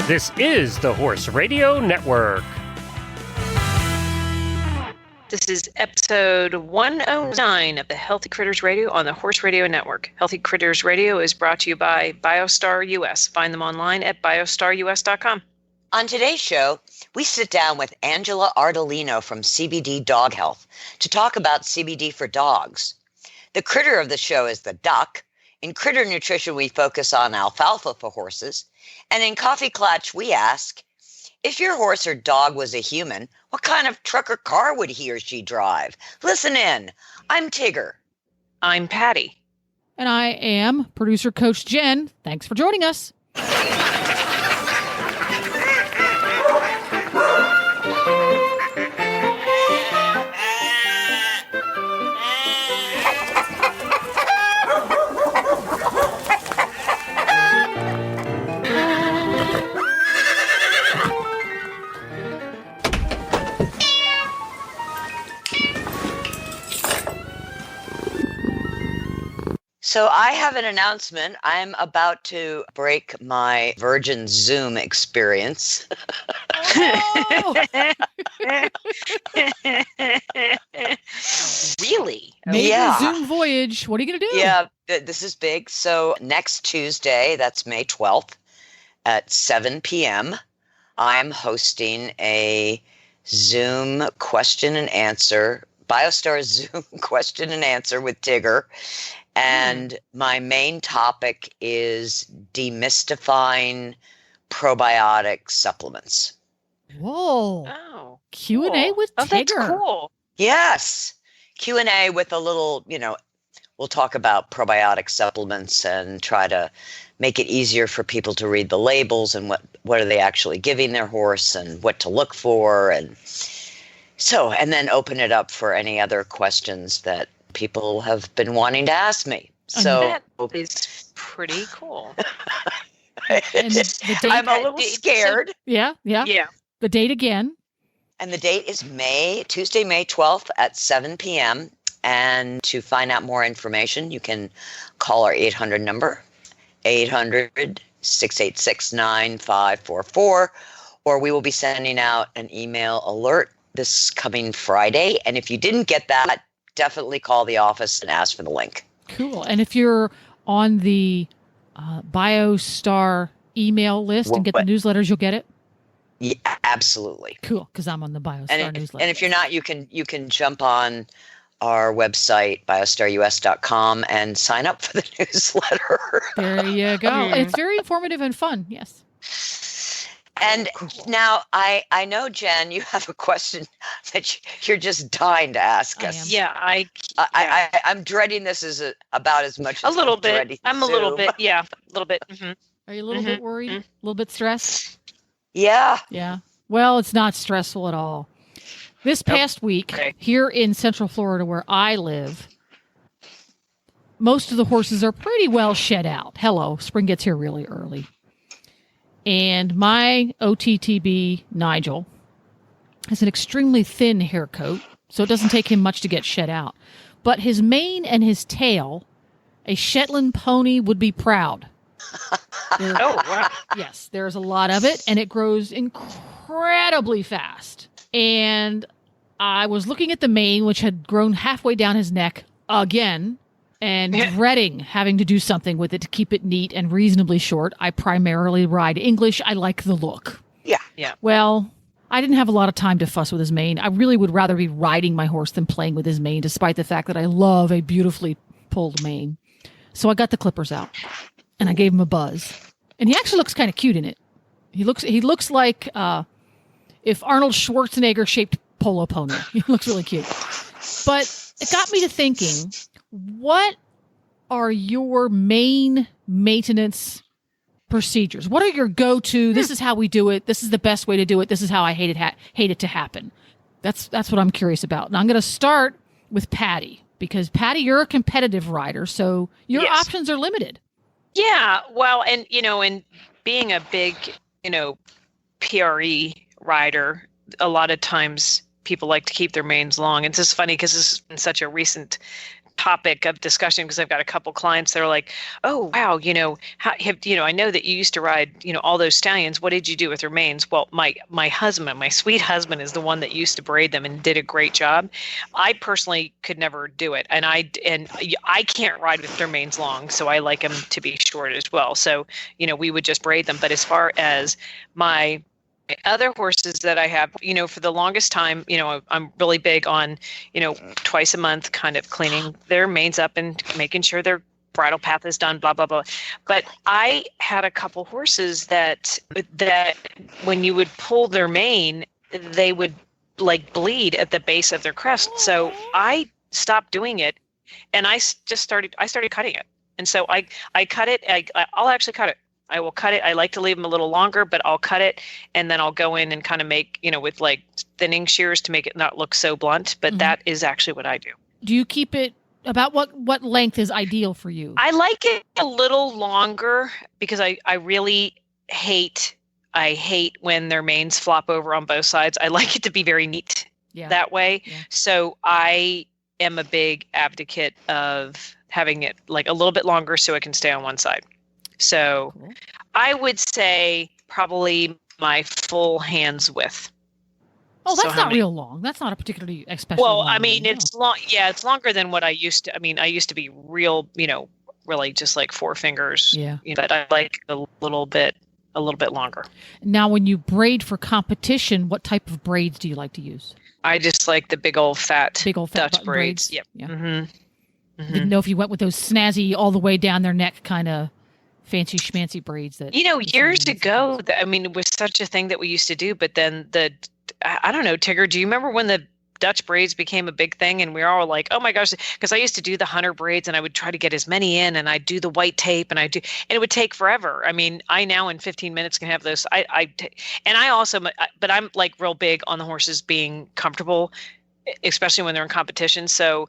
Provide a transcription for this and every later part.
This is the Horse Radio Network. This is episode 109 of the Healthy Critters Radio on the Horse Radio Network. Healthy Critters Radio is brought to you by Biostar US. Find them online at biostarus.com. On today's show, we sit down with Angela Ardolino from CBD Dog Health to talk about CBD for dogs. The critter of the show is the duck. In critter nutrition, we focus on alfalfa for horses. And in Coffee Klatch, we ask, if your horse or dog was a human, what kind of truck or car would he or she drive? Listen in. I'm Tigger. I'm Patty. And I am producer Coach Jen. Thanks for joining us. So I have an announcement. I'm about to break my Virgin Zoom experience. Oh! Really? Major Yeah. Zoom voyage. What are you going to do? Yeah, this is big. So next Tuesday, that's May 12th at 7 p.m., I'm hosting a Zoom question and answer, Biostar Zoom question and answer with Tigger. And my main topic is demystifying probiotic supplements. Whoa. Oh. Q&A with Oh, Tigger. that's cool. Yes. Q&A with a little, we'll talk about probiotic supplements and try to make it easier for people to read the labels and what are they actually giving their horse and what to look for. And then open it up for any other questions that people have been wanting to ask me. So That is pretty cool. And the date, I'm a little scared. Yeah. Yeah. The date again. And the date is Tuesday, May 12th at 7 p.m. And to find out more information, you can call our 800 number, 800-686-9544, or we will be sending out an email alert this coming Friday. And if you didn't get that, definitely call the office and ask for the link. Cool. And if you're on the Biostar email list and get the newsletters, you'll get it? Yeah, absolutely. Cool, because I'm on the Biostar newsletter. And if you're not, you can jump on our website, biostarus.com, and sign up for the newsletter. There you go. And it's very informative and fun, yes. And now I know, Jen, you have a question that you're just dying to ask I us. am. Yeah, I'm dreading this about as much a as little I'm bit. dreading I'm a little Zoom. bit. Yeah, a little bit. Mm-hmm. Are you a little bit worried? A little bit stressed? Yeah. Yeah. Well, it's not stressful at all. This past week, here in Central Florida where I live, most of the horses are pretty well shed out. Hello, spring gets here really early. And my OTTB, Nigel, has an extremely thin hair coat, so it doesn't take him much to get shed out. But his mane and his tail, a Shetland pony would be proud. Oh, wow. Yes, there's a lot of it, and it grows incredibly fast. And I was looking at the mane, which had grown halfway down his neck again, and dreading having to do something with it to keep it neat and reasonably short. I primarily ride English. I like the look. Yeah. Well, I didn't have a lot of time to fuss with his mane. I really would rather be riding my horse than playing with his mane, despite the fact that I love a beautifully pulled mane. So I got the clippers out, and I gave him a buzz. And he actually looks kind of cute in it. He looks like if Arnold Schwarzenegger shaped polo pony. He looks really cute. But it got me to thinking, what are your main maintenance procedures? What are your go-to? This is how we do it. This is the best way to do it. This is how I hate it to happen. That's what I'm curious about. And I'm going to start with Patty, because Patty, you're a competitive rider, so your options are limited. Yeah. Well, and being a big, PRE rider, a lot of times people like to keep their manes long. It's just funny because this has been such a recent topic of discussion because I've got a couple clients that are like, oh, wow, I know that you used to ride, all those stallions. What did you do with their manes? Well, my husband, my sweet husband is the one that used to braid them and did a great job. I personally could never do it. And I can't ride with their manes long, so I like them to be short as well. So, we would just braid them. But as far as my other horses that I have, for the longest time, I'm really big on, twice a month kind of cleaning their manes up and making sure their bridle path is done, blah, blah, blah. But I had a couple horses that when you would pull their mane, they would like bleed at the base of their crest. So I stopped doing it and I started cutting it. And so I cut it. I'll actually cut it. I will cut it. I like to leave them a little longer, but I'll cut it and then I'll go in and kind of make, with like thinning shears to make it not look so blunt. But that is actually what I do. Do you keep it about what length is ideal for you? I like it a little longer because I really hate when their manes flop over on both sides. I like it to be very neat that way. Yeah. So I am a big advocate of having it like a little bit longer so it can stay on one side. So cool. I would say probably my full hand's width. Oh, that's not real long. That's not a particularly especially long. Well, it's long. Yeah, it's longer than what I used to. I used to be real, really just like 4 fingers. Yeah. But I like a little bit longer. Now, when you braid for competition, what type of braids do you like to use? I just like the big old fat Dutch braids. Yep. Yeah. Mm-hmm. Didn't know if you went with those snazzy all the way down their neck kind of fancy schmancy braids that years ago. It was such a thing that we used to do. But then I don't know, Tigger, do you remember when the Dutch braids became a big thing and we were all like, oh my gosh, because I used to do the hunter braids and I would try to get as many in and I'd do the white tape and it would take forever. I now in 15 minutes can have those. But I'm like real big on the horses being comfortable, especially when they're in competition. So,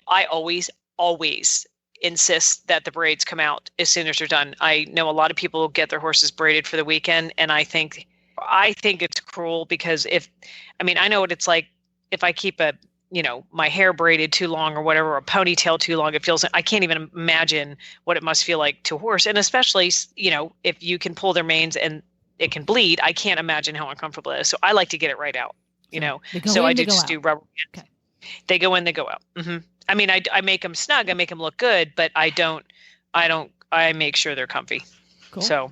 I always insist that the braids come out as soon as they're done. I know a lot of people get their horses braided for the weekend, and I think it's cruel because I know what it's like if I keep my hair braided too long or whatever, or a ponytail too long, I can't even imagine what it must feel like to a horse. And especially, if you can pull their manes and it can bleed, I can't imagine how uncomfortable it is. So I like to get it right out, So I do rubber bands. Okay. They go in, they go out. Mm-hmm. I make them snug, I make them look good, but I make sure they're comfy. Cool. So.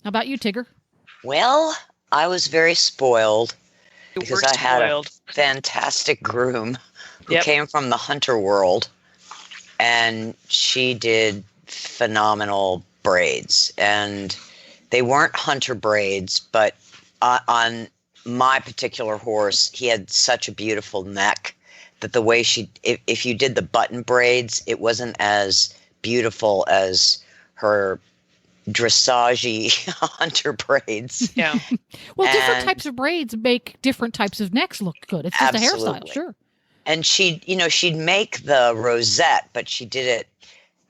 How about you, Tigger? Well, I was very spoiled because I had a fantastic groom who came from the hunter world, and she did phenomenal braids. And they weren't hunter braids, but on my particular horse, he had such a beautiful neck that the way if you did the button braids, it wasn't as beautiful as her dressage hunter braids. Yeah. Well, different types of braids make different types of necks look good. It's just absolutely. A hairstyle, sure. And she'd make the rosette, but she did it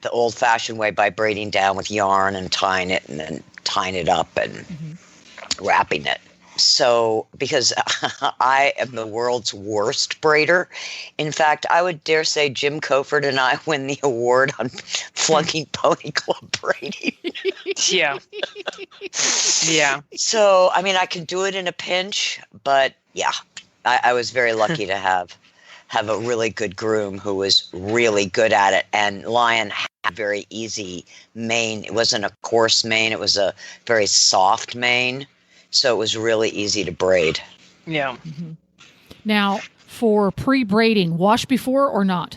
the old-fashioned way by braiding down with yarn and tying it and then tying it up and wrapping it. So, because I am the world's worst braider. In fact, I would dare say Jim Coford and I win the award on flunking pony club braiding. Yeah. Yeah. So, I can do it in a pinch, but yeah, I was very lucky to have a really good groom who was really good at it. And Lion had a very easy mane. It wasn't a coarse mane. It was a very soft mane. So it was really easy to braid. Yeah. Mm-hmm. Now, for pre-braiding, wash before or not?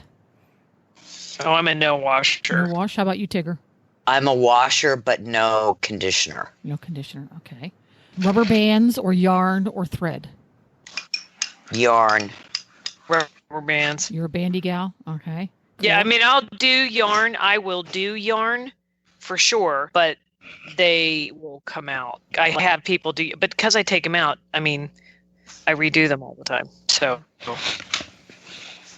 Oh, I'm a no washer. No wash. How about you, Tigger? I'm a washer, but no conditioner. No conditioner. Okay. Rubber bands or yarn or thread? Yarn. Rubber bands. You're a bandy gal? Okay. Cool. Yeah, I'll do yarn. I will do yarn for sure, but they will come out. I have people do, but because I take them out, I redo them all the time. So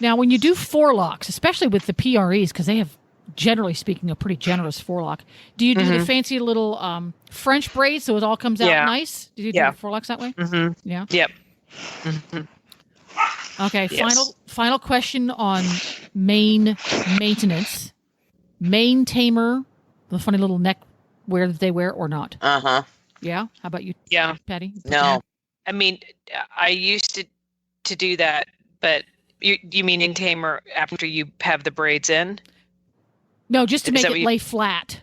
now, when you do forelocks, especially with the PREs, because they have, generally speaking, a pretty generous forelock, do you do the fancy little French braid so it all comes out nice? Do you do the forelocks that way? Mm-hmm. Yeah. Yep. Mm-hmm. Okay, Yes. final question on mane maintenance. Mane tamer, the funny little neck wear that they wear or not? Uh-huh. Yeah? How about you, Yeah. Patty? Put No. your- I mean, I used to do that, but you mean in tamer after you have the braids in? No, just to Is make that it what you- lay flat.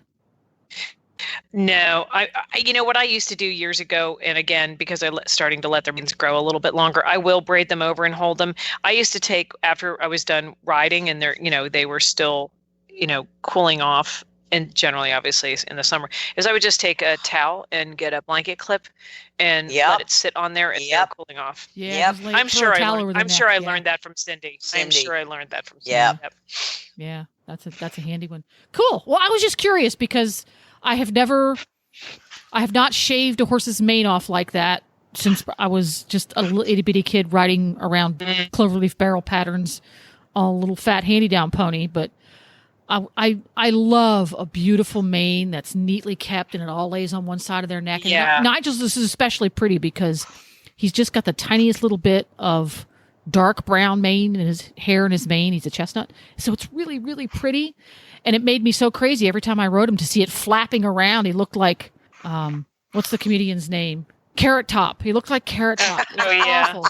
No, I you know what I used to do years ago, and again because starting to let their reins grow a little bit longer, I will braid them over and hold them. I used to take after I was done riding, and they were still, cooling off, and generally, obviously, in the summer, is I would just take a towel and get a blanket clip, and Yep. let it sit on there and Yep. cooling off. Yeah, Yep. just I'm throw sure a I towel learned. over their I'm neck. sure I Yeah. learned that from Cindy. I'm Cindy. sure I learned that from Cindy. Yep. Yeah, that's a handy one. Cool. Well, I was just curious because I have not shaved a horse's mane off like that since I was just a little itty bitty kid riding around cloverleaf barrel patterns on a little fat handy down pony. But I love a beautiful mane that's neatly kept and it all lays on one side of their neck. And Yeah. Nigel's this is especially pretty because he's just got the tiniest little bit of dark brown mane in his hair and his mane. He's a chestnut. So it's really, really pretty. And it made me so crazy every time I rode him to see it flapping around. He looked like, what's the comedian's name? Carrot Top. He looked like Carrot Top. It was Oh, yeah. awful.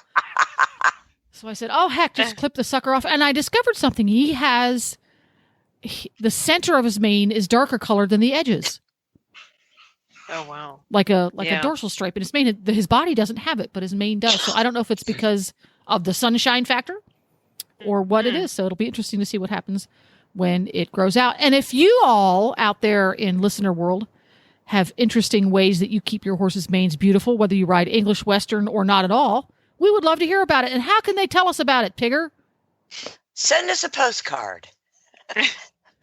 So I said, oh, heck, just clip the sucker off. And I discovered something. The center of his mane is darker colored than the edges. Oh wow. Like a Yeah. dorsal stripe. And his body doesn't have it, but his mane does. So I don't know if it's because of the sunshine factor or what it is. So it'll be interesting to see what happens when it grows out. And if you all out there in listener world have interesting ways that you keep your horse's manes beautiful, whether you ride English Western or not at all, we would love to hear about it. And how can they tell us about it, Tigger? Send us a postcard.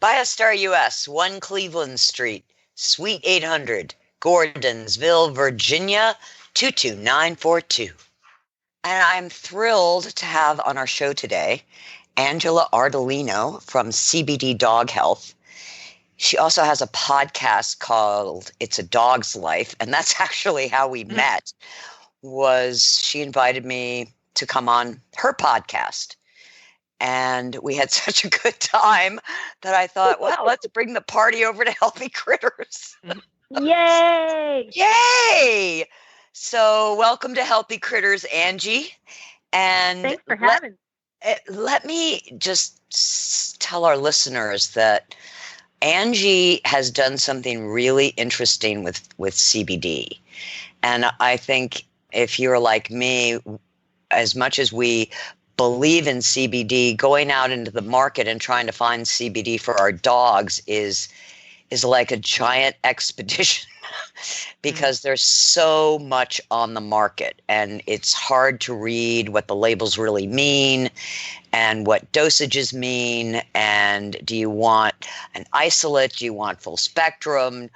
Biostar US, 1 Cleveland Street, Suite 800, Gordonsville, Virginia, 22942. And I'm thrilled to have on our show today Angela Ardolino from CBD Dog Health. She also has a podcast called It's a Dog's Life, and that's actually how we met. She invited me to come on her podcast. And we had such a good time that I thought, well, let's bring the party over to Healthy Critters. Yay! Yay! So welcome to Healthy Critters, Angie. And Thanks for having me. let me just tell our listeners that Angie has done something really interesting with CBD. And I think if you're like me, as much as we believe in CBD, going out into the market and trying to find CBD for our dogs is like a giant expedition because there's so much on the market and it's hard to read what the labels really mean and what dosages mean. And do you want an isolate? Do you want full spectrum?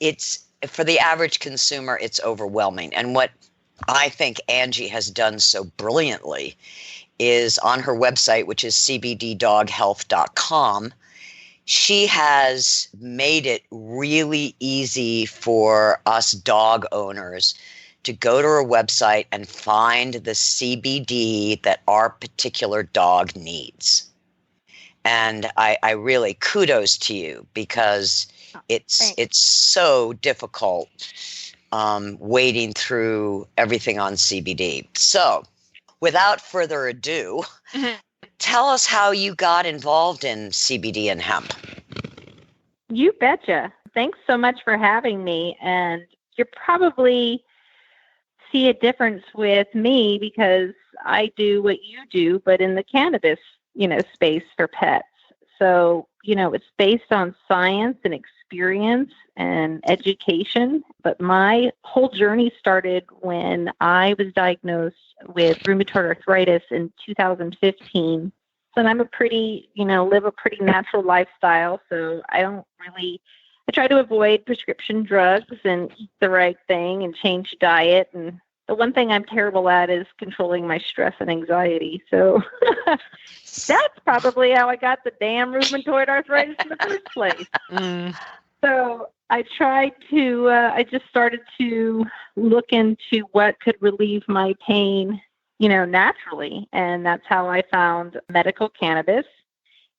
It's for the average consumer, it's overwhelming. And what I think Angie has done so brilliantly is on her website, which is cbddoghealth.com, she has made it really easy for us dog owners to go to her website and find the CBD that our particular dog needs. And I really kudos to you because it's so difficult wading through everything on CBD. So without further ado, tell us how you got involved in CBD and hemp. You betcha. Thanks so much for having me. And you probably see a difference with me because I do what you do, but in the cannabis, space for pets. So, it's based on science and experience and education. But my whole journey started when I was diagnosed with rheumatoid arthritis in 2015. And I'm live a pretty natural lifestyle. So I try to avoid prescription drugs and eat the right thing and change diet. And the one thing I'm terrible at is controlling my stress and anxiety. So that's probably how I got the damn rheumatoid arthritis in the first place. So I just started to look into what could relieve my pain, naturally. And that's how I found medical cannabis.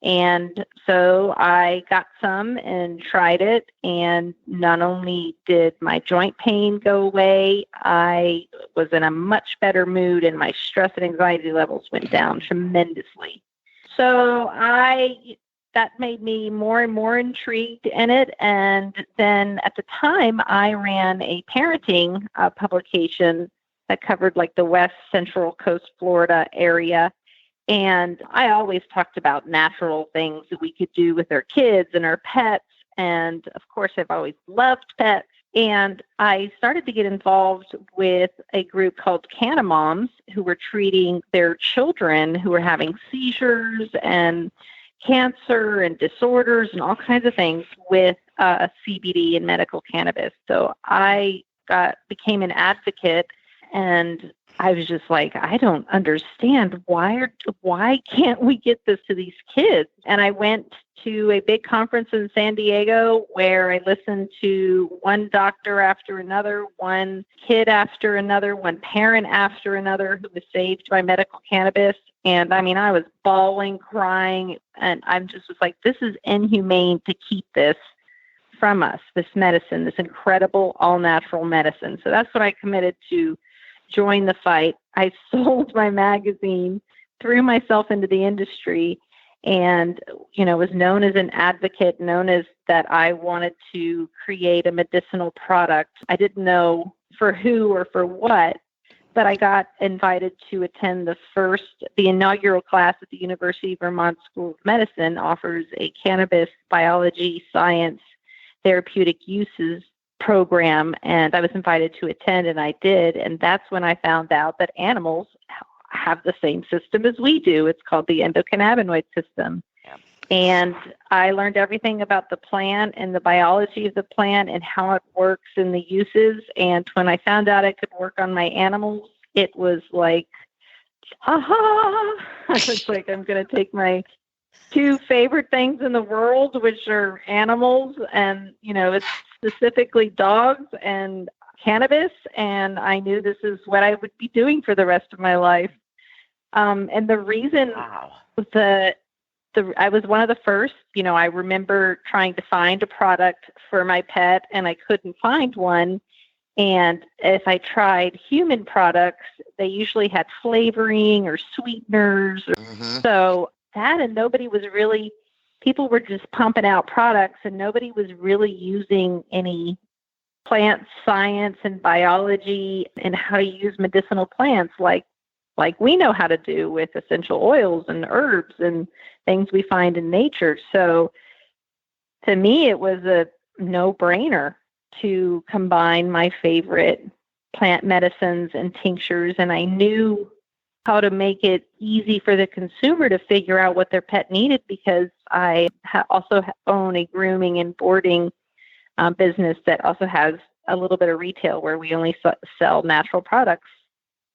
And so I got some and tried it. And not only did my joint pain go away, I was in a much better mood and my stress and anxiety levels went down tremendously. So that made me more and more intrigued in it. And then at the time, I ran a parenting publication that covered like the West Central Coast, Florida area. And I always talked about natural things that we could do with our kids and our pets. And of course, I've always loved pets. And I started to get involved with a group called Canna Moms who were treating their children who were having seizures and cancer and disorders and all kinds of things with CBD and medical cannabis. So I became an advocate, and I was just like, I don't understand why can't we get this to these kids? And I went to a big conference in San Diego where I listened to one doctor after another, one kid after another, one parent after another who was saved by medical cannabis. And I mean, I was bawling, crying, and I'm just was like, this is inhumane to keep this from us, this medicine, this incredible all-natural medicine. So that's when I committed to join the fight. I sold my magazine, threw myself into the industry, and, was known as an advocate, known as that I wanted to create a medicinal product. I didn't know for who or for what, but I got invited to attend the inaugural class at the University of Vermont School of Medicine offers a cannabis biology, science, therapeutic uses program, and I was invited to attend, and I did. And that's when I found out that animals have the same system as we do. It's called the endocannabinoid system. Yeah. And I learned everything about the plant and the biology of the plant and how it works and the uses. And when I found out it could work on my animals, it was like, aha! It's like I'm going to take my two favorite things in the world, which are animals and, it's specifically dogs and cannabis. And I knew this is what I would be doing for the rest of my life. And the reason I was one of the first, I remember trying to find a product for my pet and I couldn't find one. And if I tried human products, they usually had flavoring or sweeteners. So that, and people were just pumping out products and nobody was really using any plant science and biology and how to use medicinal plants like we know how to do with essential oils and herbs and things we find in nature. So to me, it was a no-brainer to combine my favorite plant medicines and tinctures. And I knew how to make it easy for the consumer to figure out what their pet needed because I also own a grooming and boarding business that also has a little bit of retail where we only sell natural products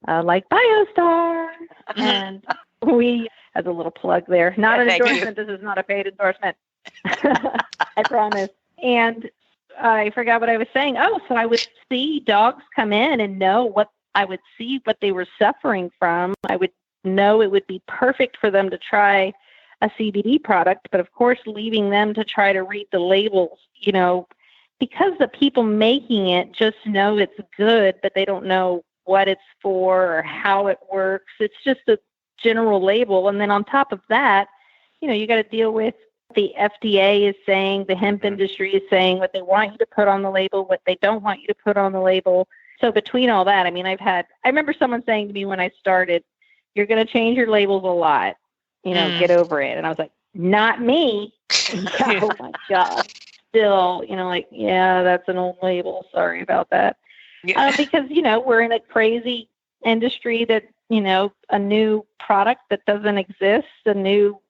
like Biostar. And we, as a little plug there, not an endorsement. This is not a paid endorsement. I promise. And I forgot what I was saying. Oh, so I would see dogs come in and know what they were suffering from. I would know it would be perfect for them to try a CBD product, but of course, leaving them to try to read the labels, because the people making it just know it's good, but they don't know what it's for or how it works. It's just a general label. And then on top of that, you got to deal with the FDA is saying, the hemp industry is saying what they want you to put on the label, what they don't want you to put on the label. So between all that, I remember someone saying to me when I started, you're going to change your labels a lot, get over it. And I was like, not me. Oh my God. Still, yeah, that's an old label. Sorry about that. Yeah. Because, we're in a crazy industry that, a new product that doesn't exist, a new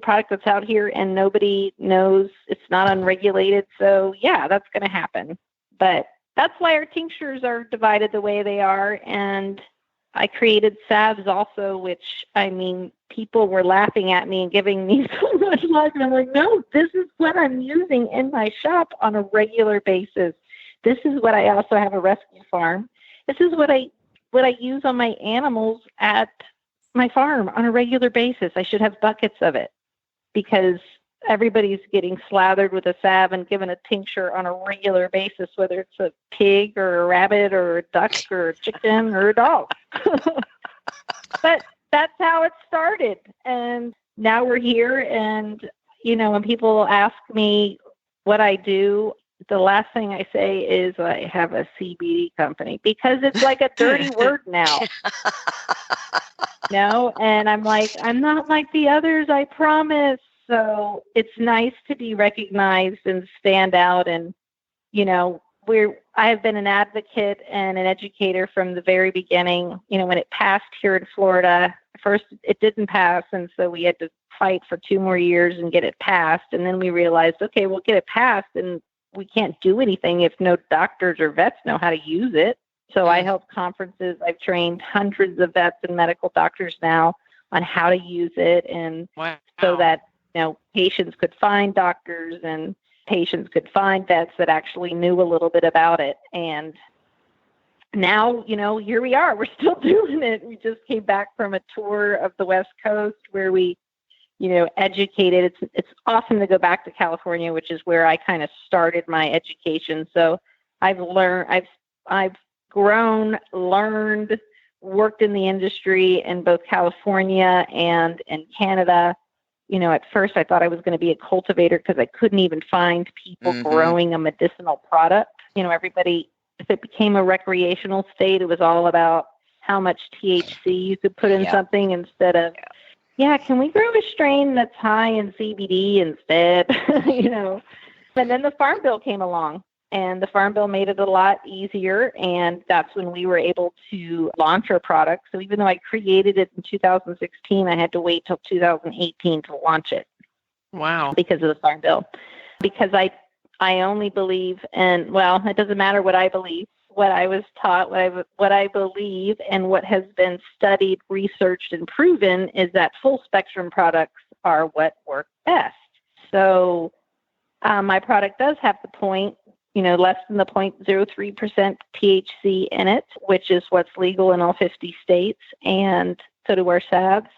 product that's out here and nobody knows, it's not unregulated. So yeah, that's going to happen. But that's why our tinctures are divided the way they are. And I created salves also, which, people were laughing at me and giving me so much love. And I'm like, no, this is what I'm using in my shop on a regular basis. This is what I also have a rescue farm. This is what I what I use on my animals at my farm on a regular basis. I should have buckets of it because everybody's getting slathered with a salve and given a tincture on a regular basis, whether it's a pig or a rabbit or a duck or a chicken or a dog. But that's how it started. And now we're here. And, when people ask me what I do, the last thing I say is I have a CBD company because it's like a dirty word now. And I'm like, I'm not like the others, I promise. So it's nice to be recognized and stand out. And, I have been an advocate and an educator from the very beginning. When it passed here in Florida, first it didn't pass. And so we had to fight for 2 more years and get it passed. And then we realized, okay, we'll get it passed and we can't do anything if no doctors or vets know how to use it. So I held conferences. I've trained hundreds of vets and medical doctors now on how to use it. And so that, patients could find doctors and patients could find vets that actually knew a little bit about it. And now, here we are. We're still doing it. We just came back from a tour of the West Coast where we, educated. It's awesome to go back to California, which is where I kind of started my education. So I've grown, learned, worked in the industry in both California and in Canada. At first I thought I was going to be a cultivator because I couldn't even find people growing a medicinal product. Everybody, if it became a recreational state, it was all about how much THC you could put in something instead of, can we grow a strain that's high in CBD instead? And then the Farm Bill came along. And the Farm Bill made it a lot easier, and that's when we were able to launch our product. So even though I created it in 2016, I had to wait till 2018 to launch it. Wow. Because of the Farm Bill. Because I only believe, and it doesn't matter what I believe, what I was taught, what I believe, and what has been studied, researched, and proven is that full spectrum products are what work best. So my product does have the point, less than the 0.03% THC in it, which is what's legal in all 50 states, and so do our salves.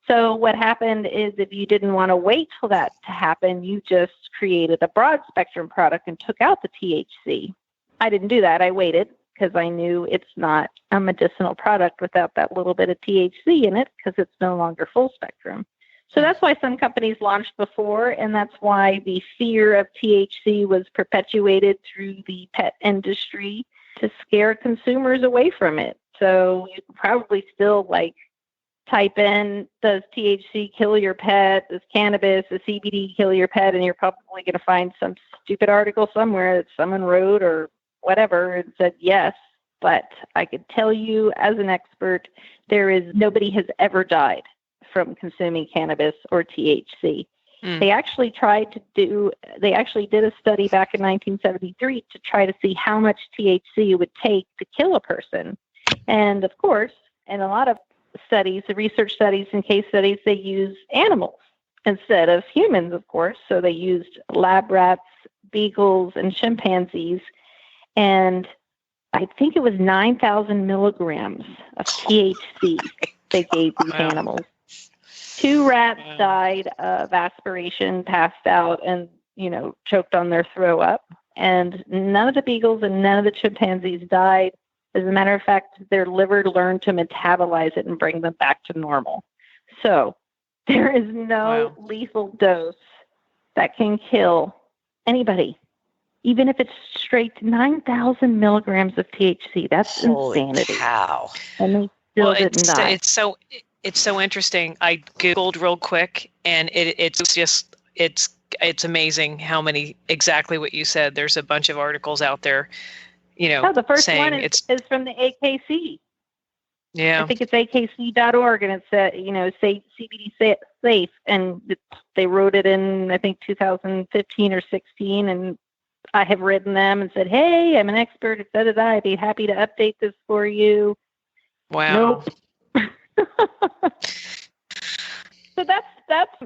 So what happened is if you didn't want to wait till that to happen, you just created a broad spectrum product and took out the THC. I didn't do that. I waited because I knew it's not a medicinal product without that little bit of THC in it because it's no longer full spectrum. So that's why some companies launched before, and that's why the fear of THC was perpetuated through the pet industry to scare consumers away from it. So you can probably still type in, does THC kill your pet? Does cannabis, does CBD kill your pet? And you're probably going to find some stupid article somewhere that someone wrote or whatever and said yes. But I could tell you as an expert, nobody has ever died from consuming cannabis or THC. They actually did a study back in 1973 to try to see how much THC it would take to kill a person. And of course, in a lot of studies, the research studies and case studies, they use animals instead of humans, of course. So they used lab rats, beagles, and chimpanzees. And I think it was 9,000 milligrams of THC they gave these animals. 2 rats died of aspiration, passed out, and, choked on their throw up. And none of the beagles and none of the chimpanzees died. As a matter of fact, their liver learned to metabolize it and bring them back to normal. So there is no lethal dose that can kill anybody, even if it's straight 9,000 milligrams of THC. That's insanity. Cow. And they still didn't die. It's so interesting. I Googled real quick, and it's amazing how many, exactly what you said. There's a bunch of articles out there, the first saying one is from the AKC. Yeah. I think it's akc.org, and it said, say CBD safe. And they wrote it in, I think, 2015 or 16. And I have written them and said, hey, I'm an expert at da-da-da. I'd be happy to update this for you. Wow. Nope. So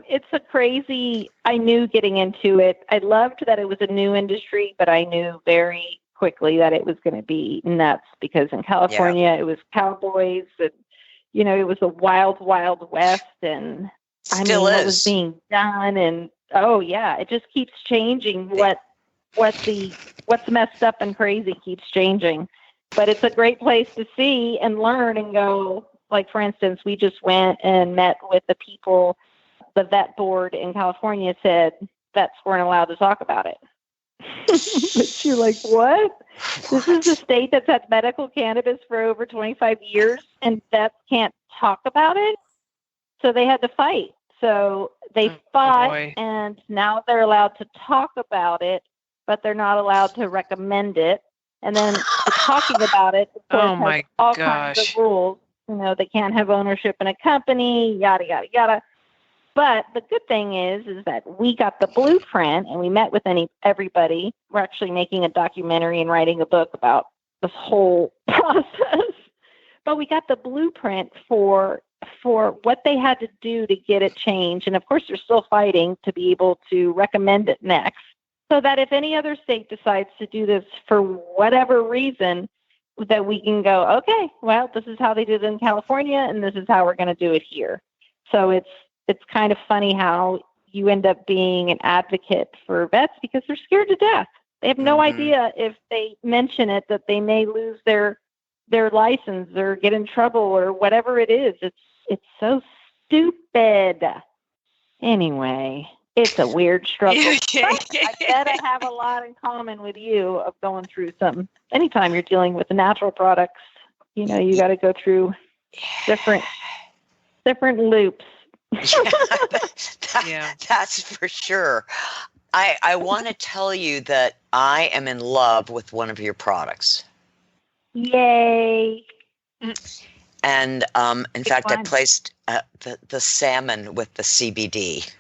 it's a crazy, I knew getting into it. I loved that it was a new industry, but I knew very quickly that it was going to be nuts, because in California it was cowboys, and it was a wild, wild west, and what was being done, and it just keeps changing. What's messed up and crazy keeps changing, but it's a great place to see and learn and go. Like, for instance, we just went and met with the people. The vet board in California said vets weren't allowed to talk about it. But you're like, what? This is the state that's had medical cannabis for over 25 years, and vets can't talk about it? So they had to fight. So they fought, and now they're allowed to talk about it, but they're not allowed to recommend it. And then talking about it, of course, has all kinds of rules. They can't have ownership in a company, yada, yada, yada. But the good thing is that we got the blueprint, and we met with everybody. We're actually making a documentary and writing a book about this whole process. But we got the blueprint for what they had to do to get it changed. And of course, they're still fighting to be able to recommend it next, so that if any other state decides to do this for whatever reason, that we can go, okay, well, this is how they did it in California, and this is how we're going to do it here. So it's kind of funny how you end up being an advocate for vets, because they're scared to death. They have no idea if they mention it that they may lose their license or get in trouble or whatever it is. It's so stupid. Anyway, it's a weird struggle. But I bet I have a lot in common with you of going through something. Anytime you're dealing with the natural products, you got to go through different loops. That's for sure. I want to tell you that I am in love with one of your products. Yay. And in fact, I placed the salmon with the CBD.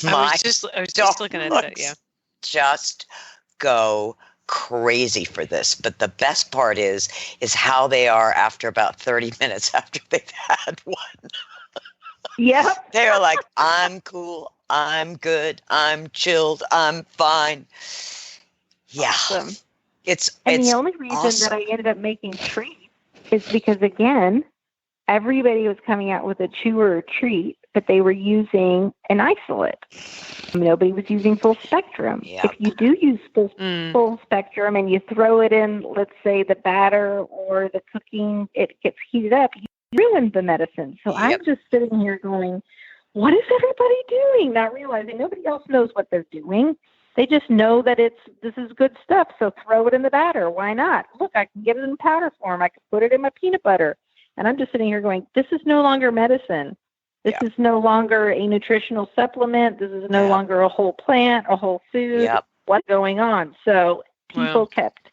I was just looking at that. Yeah, just go crazy for this. But the best part is how they are after about 30 minutes after they've had one. Yeah. They're like, I'm cool, I'm good, I'm chilled, I'm fine. Yeah. Awesome. It's the only reason awesome. that I ended up making treats is because, again, everybody was coming out with a chew or a treat, but they were using an isolate. Nobody was using full spectrum. Yep. If you do use full spectrum and you throw it in, let's say, the batter or the cooking, it gets heated up, you ruin the medicine. So I'm just sitting here going, what is everybody doing? Not realizing nobody else knows what they're doing. They just know that this is good stuff. So throw it in the batter. Why not? Look, I can get it in powder form. I can put it in my peanut butter. And I'm just sitting here going, this is no longer medicine. This is no longer a nutritional supplement. This is no longer a whole plant, a whole food. What's going on? So people kept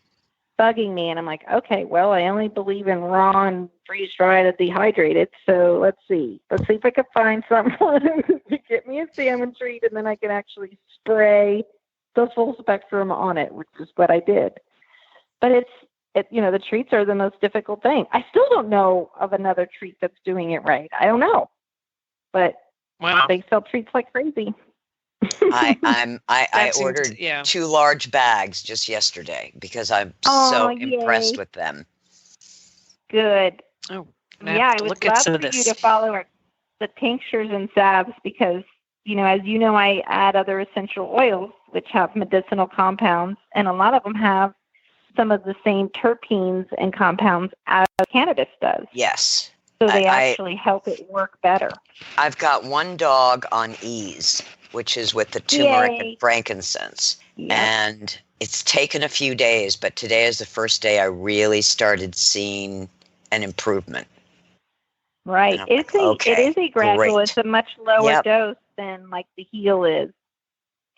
bugging me, and I'm like, okay, well, I only believe in raw and freeze-dried and dehydrated, so let's see if I can find someone to get me a salmon treat, and then I can actually spray the full spectrum on it, which is what I did. But the treats are the most difficult thing. I still don't know of another treat that's doing it right. I don't know, but they sell treats like crazy. I ordered 2 large bags just yesterday because I'm so impressed with them. Good. Oh, I would love for you to follow the tinctures and salves, because as you know, I add other essential oils which have medicinal compounds, and a lot of them have some of the same terpenes and compounds as cannabis does. Yes. So they actually help it work better. I've got one dog on Ease, which is with the turmeric and frankincense. Yep. And it's taken a few days, but today is the first day I really started seeing an improvement. Right. It is a gradual. Great. It's a much lower dose than like the Heal is.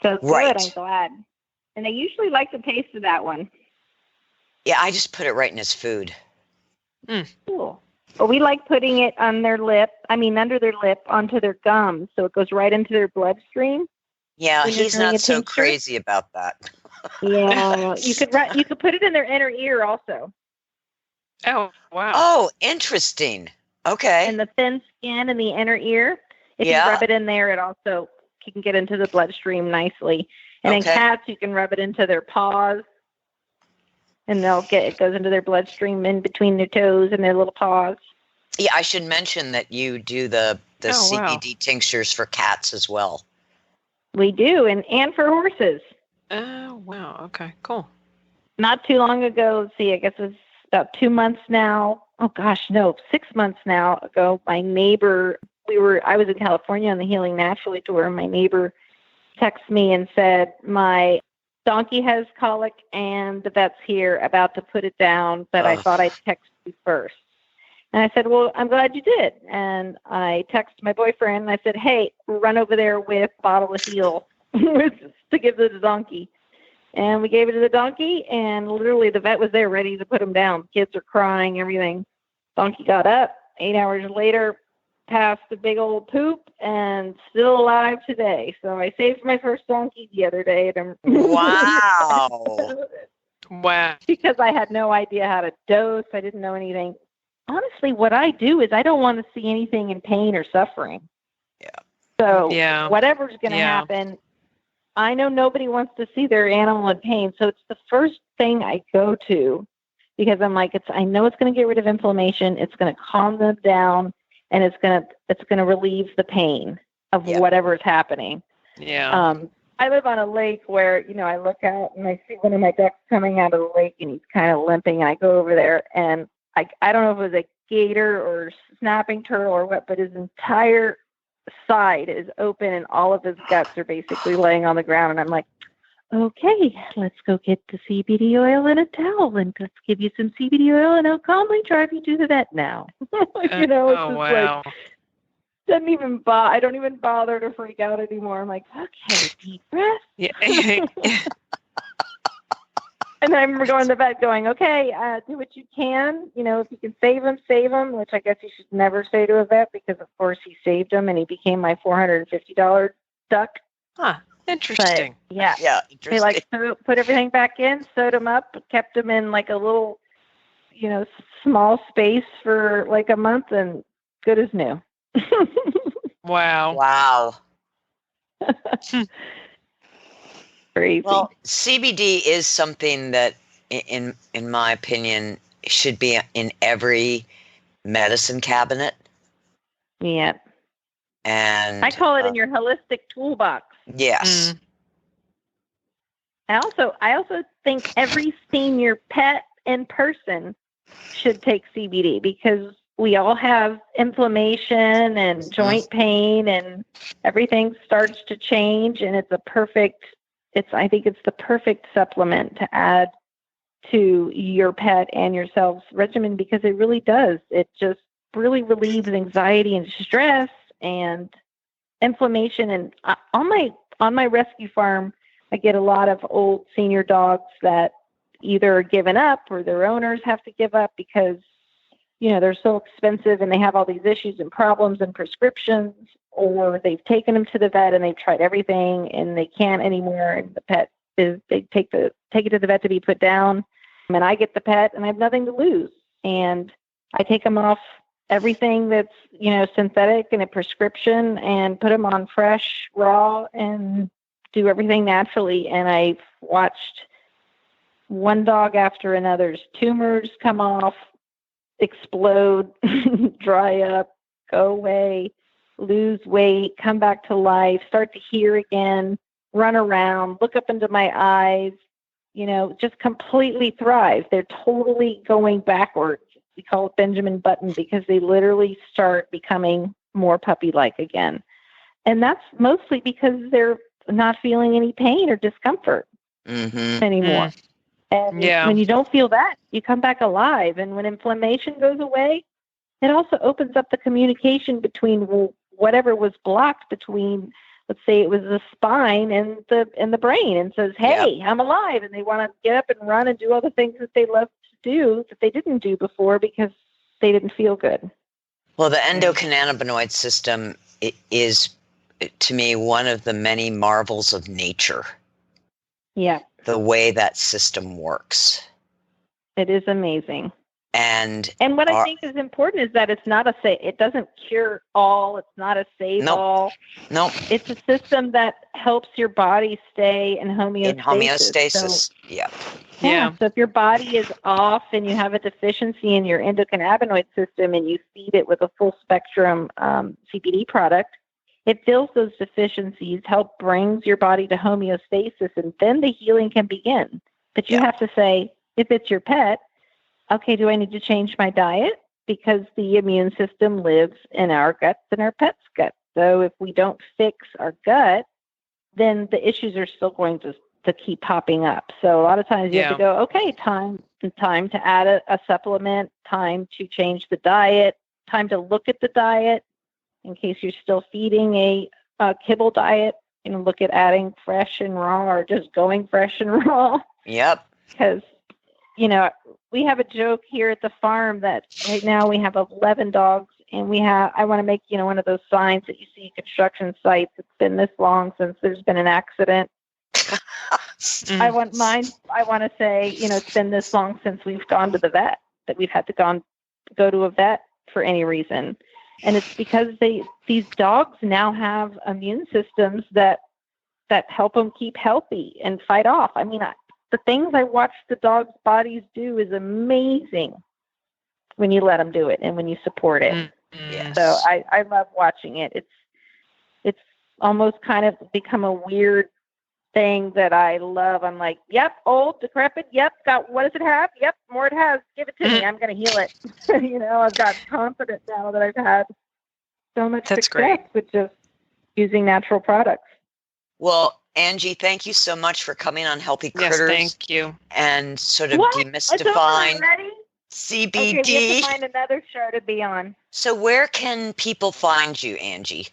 So good. Right. I'm glad. And I usually like the taste of that one. Yeah, I just put it right in his food. Cool. Well, we like putting it on their lip. Under their lip, onto their gums, so it goes right into their bloodstream. Yeah, he's not so crazy about that. Yeah, you could put it in their inner ear also. Oh, wow. Oh, interesting. Okay. And the thin skin in the inner ear, if you rub it in there, it also can get into the bloodstream nicely. And in cats, you can rub it into their paws. and it goes into their bloodstream in between their toes and their little paws. Yeah, I should mention that you do the wow. CBD tinctures for cats as well. We do, and for horses. Oh, wow. Okay, cool. Not too long ago, let's see, I guess it's about 2 months now. Oh gosh, no, 6 months now ago, my neighbor, I was in California on the Healing Naturally tour, and my neighbor texted me and said, my donkey has colic and the vet's here about to put it down, but I thought I'd text you first. And I said, well, I'm glad you did. And I texted my boyfriend and I said, hey, run over there with a bottle of Heal to give to the donkey. And we gave it to the donkey, and literally the vet was there ready to put him down. Kids are crying, everything. Donkey got up 8 hours later, passed a big old poop, and still alive today. So I saved my first donkey the other day. And Wow. Wow. Because I had no idea how to dose. I didn't know anything. Honestly, what I do is I don't want to see anything in pain or suffering. Yeah. So Yeah. whatever's going to happen, I know nobody wants to see their animal in pain. So it's the first thing I go to, because I'm like, I know it's going to get rid of inflammation. It's going to calm them down, and it's going to relieve the pain of whatever is happening. Yeah. I live on a lake where, I look out and I see one of my ducks coming out of the lake, and he's kind of limping. And I go over there, and I don't know if it was a gator or snapping turtle or what, but his entire side is open and all of his guts are basically laying on the ground. And I'm like, okay, let's go get the CBD oil and a towel, and let's give you some CBD oil, and I'll calmly drive you to the vet now. It's just wow. like, I don't even bother to freak out anymore. I'm like, okay, deep breath. Yeah. And I remember going to the vet going, okay, do what you can. If you can save him, which I guess you should never say to a vet, because, of course, he saved him, and he became my $450 duck. Huh. Interesting. But, yeah. Yeah, interesting. They put everything back in, sewed him up, kept him in like a little, small space for like a month, and good as new. Wow. Wow. Crazy. Well, CBD is something that, in my opinion, should be in every medicine cabinet. Yeah. And I call it in your holistic toolbox. Yes. I also think every senior pet and person should take CBD, because we all have inflammation and joint pain, and everything starts to change, and I think it's the perfect supplement to add to your pet and yourself's regimen, because it really does. It just really relieves anxiety and stress and inflammation. And on my rescue farm, I get a lot of old senior dogs that either are given up or their owners have to give up because, they're so expensive and they have all these issues and problems and prescriptions, or they've taken them to the vet and they've tried everything and they can't anymore. And the pet they take it to the vet to be put down, and I get the pet and I have nothing to lose. And I take them off everything that's, synthetic and a prescription, and put them on fresh, raw, and do everything naturally. And I've watched one dog after another's tumors come off, explode, dry up, go away, lose weight, come back to life, start to hear again, run around, look up into my eyes, just completely thrive. They're totally going backwards. We call it Benjamin Button, because they literally start becoming more puppy-like again. And that's mostly because they're not feeling any pain or discomfort anymore. And when you don't feel that, you come back alive. And when inflammation goes away, it also opens up the communication between whatever was blocked between, let's say it was the spine and the brain, and says, hey, I'm alive. And they want to get up and run and do all the things that they love to do that they didn't do before because they didn't feel good. Well, the endocannabinoid system is, to me, one of the many marvels of nature. Yeah. The way that system works. It is amazing. And what I think is important is that it's not it doesn't cure all. It's not a save all. Nope. It's a system that helps your body stay in homeostasis. So, yeah. Yeah. So if your body is off and you have a deficiency in your endocannabinoid system and you feed it with a full spectrum CBD product, it fills those deficiencies, help brings your body to homeostasis, and then the healing can begin. But you have to say, if it's your pet, okay, do I need to change my diet? Because the immune system lives in our guts and our pet's gut. So if we don't fix our gut, then the issues are still going to keep popping up. So a lot of times you have to go, okay, time to add a supplement, time to change the diet, time to look at the diet in case you're still feeding a kibble diet, look at adding fresh and raw or just going fresh and raw. Yep. Because, we have a joke here at the farm that right now we have 11 dogs, and I want to make, one of those signs that you see at construction sites. It's been this long since there's been an accident. I want to say, it's been this long since we've gone to the vet, that we've had to go to a vet for any reason. And it's because these dogs now have immune systems that help them keep healthy and fight off. I mean, the things I watch the dogs' bodies do is amazing when you let them do it and when you support it. Yes. So I love watching it. It's almost kind of become a weird thing that I love. I'm like, yep, old, decrepit, yep, what does it have? Yep, more it has. Give it to me. I'm going to heal it. I've got confidence now that I've had so much success with just using natural products. Well, Angie, thank you so much for coming on Healthy Critters. Yes, thank you. And sort of demystifying CBD. Okay, we have to find another show to be on. So where can people find you, Angie?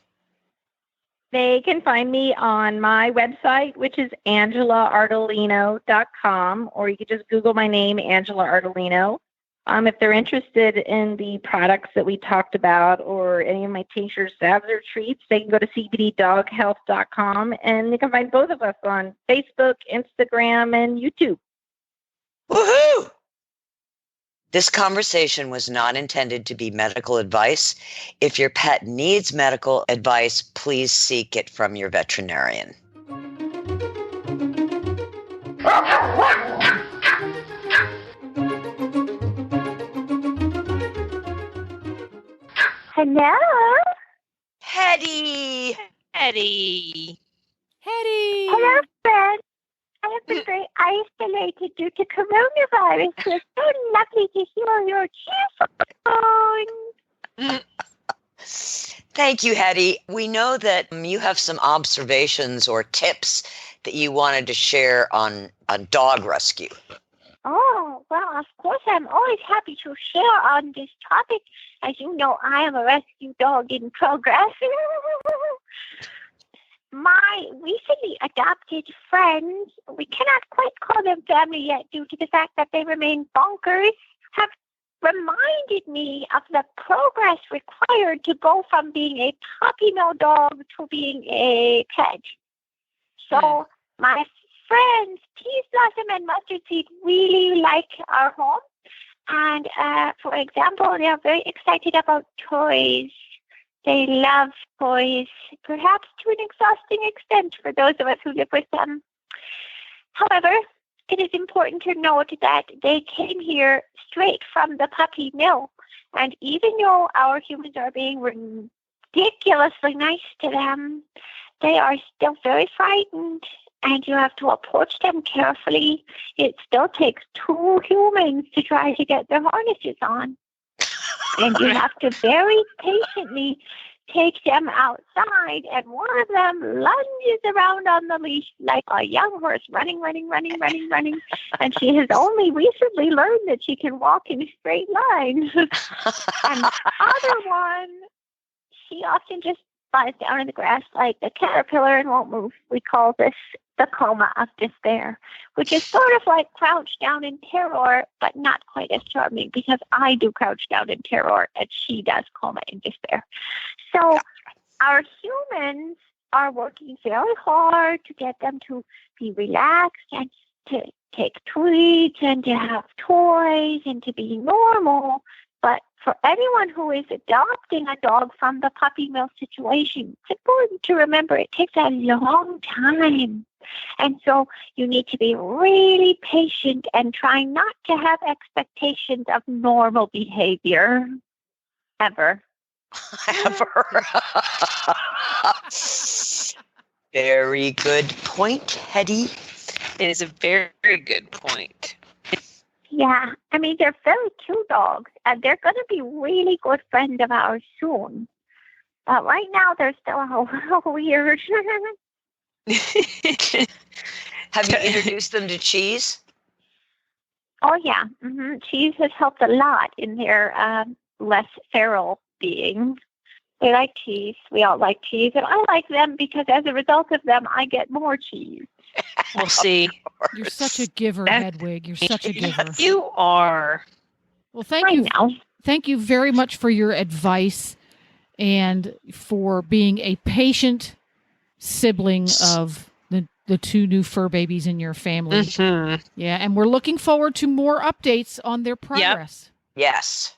They can find me on my website, which is angelaardolino.com, or you could just Google my name, Angela Ardolino. If they're interested in the products that we talked about or any of my tinctures, salves, or treats, they can go to cbddoghealth.com, and they can find both of us on Facebook, Instagram, and YouTube. Woohoo! This conversation was not intended to be medical advice. If your pet needs medical advice, please seek it from your veterinarian. Hello? Hetty! Hello, friend. I have been very isolated due to coronavirus. It's so lovely to hear your cheerful tone. Thank you, Hetty. We know that you have some observations or tips that you wanted to share on dog rescue. Oh, well, of course, I'm always happy to share on this topic. As you know, I am a rescue dog in progress. My recently adopted friends, we cannot quite call them family yet due to the fact that they remain bonkers, have reminded me of the progress required to go from being a puppy mill dog to being a pet. So my friends, Peas Blossom and Mustard Seed, really like our home. And for example, they are very excited about toys. They love toys, perhaps to an exhausting extent for those of us who live with them. However, it is important to note that they came here straight from the puppy mill. And even though our humans are being ridiculously nice to them, they are still very frightened. And you have to approach them carefully. It still takes 2 humans to try to get their harnesses on. And you have to very patiently take them outside, and one of them lunges around on the leash like a young horse, running. And she has only recently learned that she can walk in straight lines. And the other one, she often just lies down in the grass like a caterpillar and won't move. We call this the coma of despair, which is sort of like crouch down in terror, but not quite as charming because I do crouch down in terror and she does coma in despair. So our humans are working very hard to get them to be relaxed and to take treats and to have toys and to be normal. But for anyone who is adopting a dog from the puppy mill situation, it's important to remember it takes a long time. And so you need to be really patient and try not to have expectations of normal behavior ever. Ever. Very good point, Hetty. It is a very, very good point. Yeah, I mean, they're very cute dogs, and they're going to be really good friends of ours soon. Right now, they're still a little weird. Have you introduced them to Cheese? Oh, yeah. Cheese has helped a lot in their less feral being. They like Cheese. We all like Cheese. And I like them because as a result of them, I get more cheese. We'll see. You're such a giver, Hedwig. You're such a giver. You are. Well, thank you. Thank you very much for your advice and for being a patient sibling of the two new fur babies in your family. Mm-hmm. Yeah, and we're looking forward to more updates on their progress. Yep. Yes.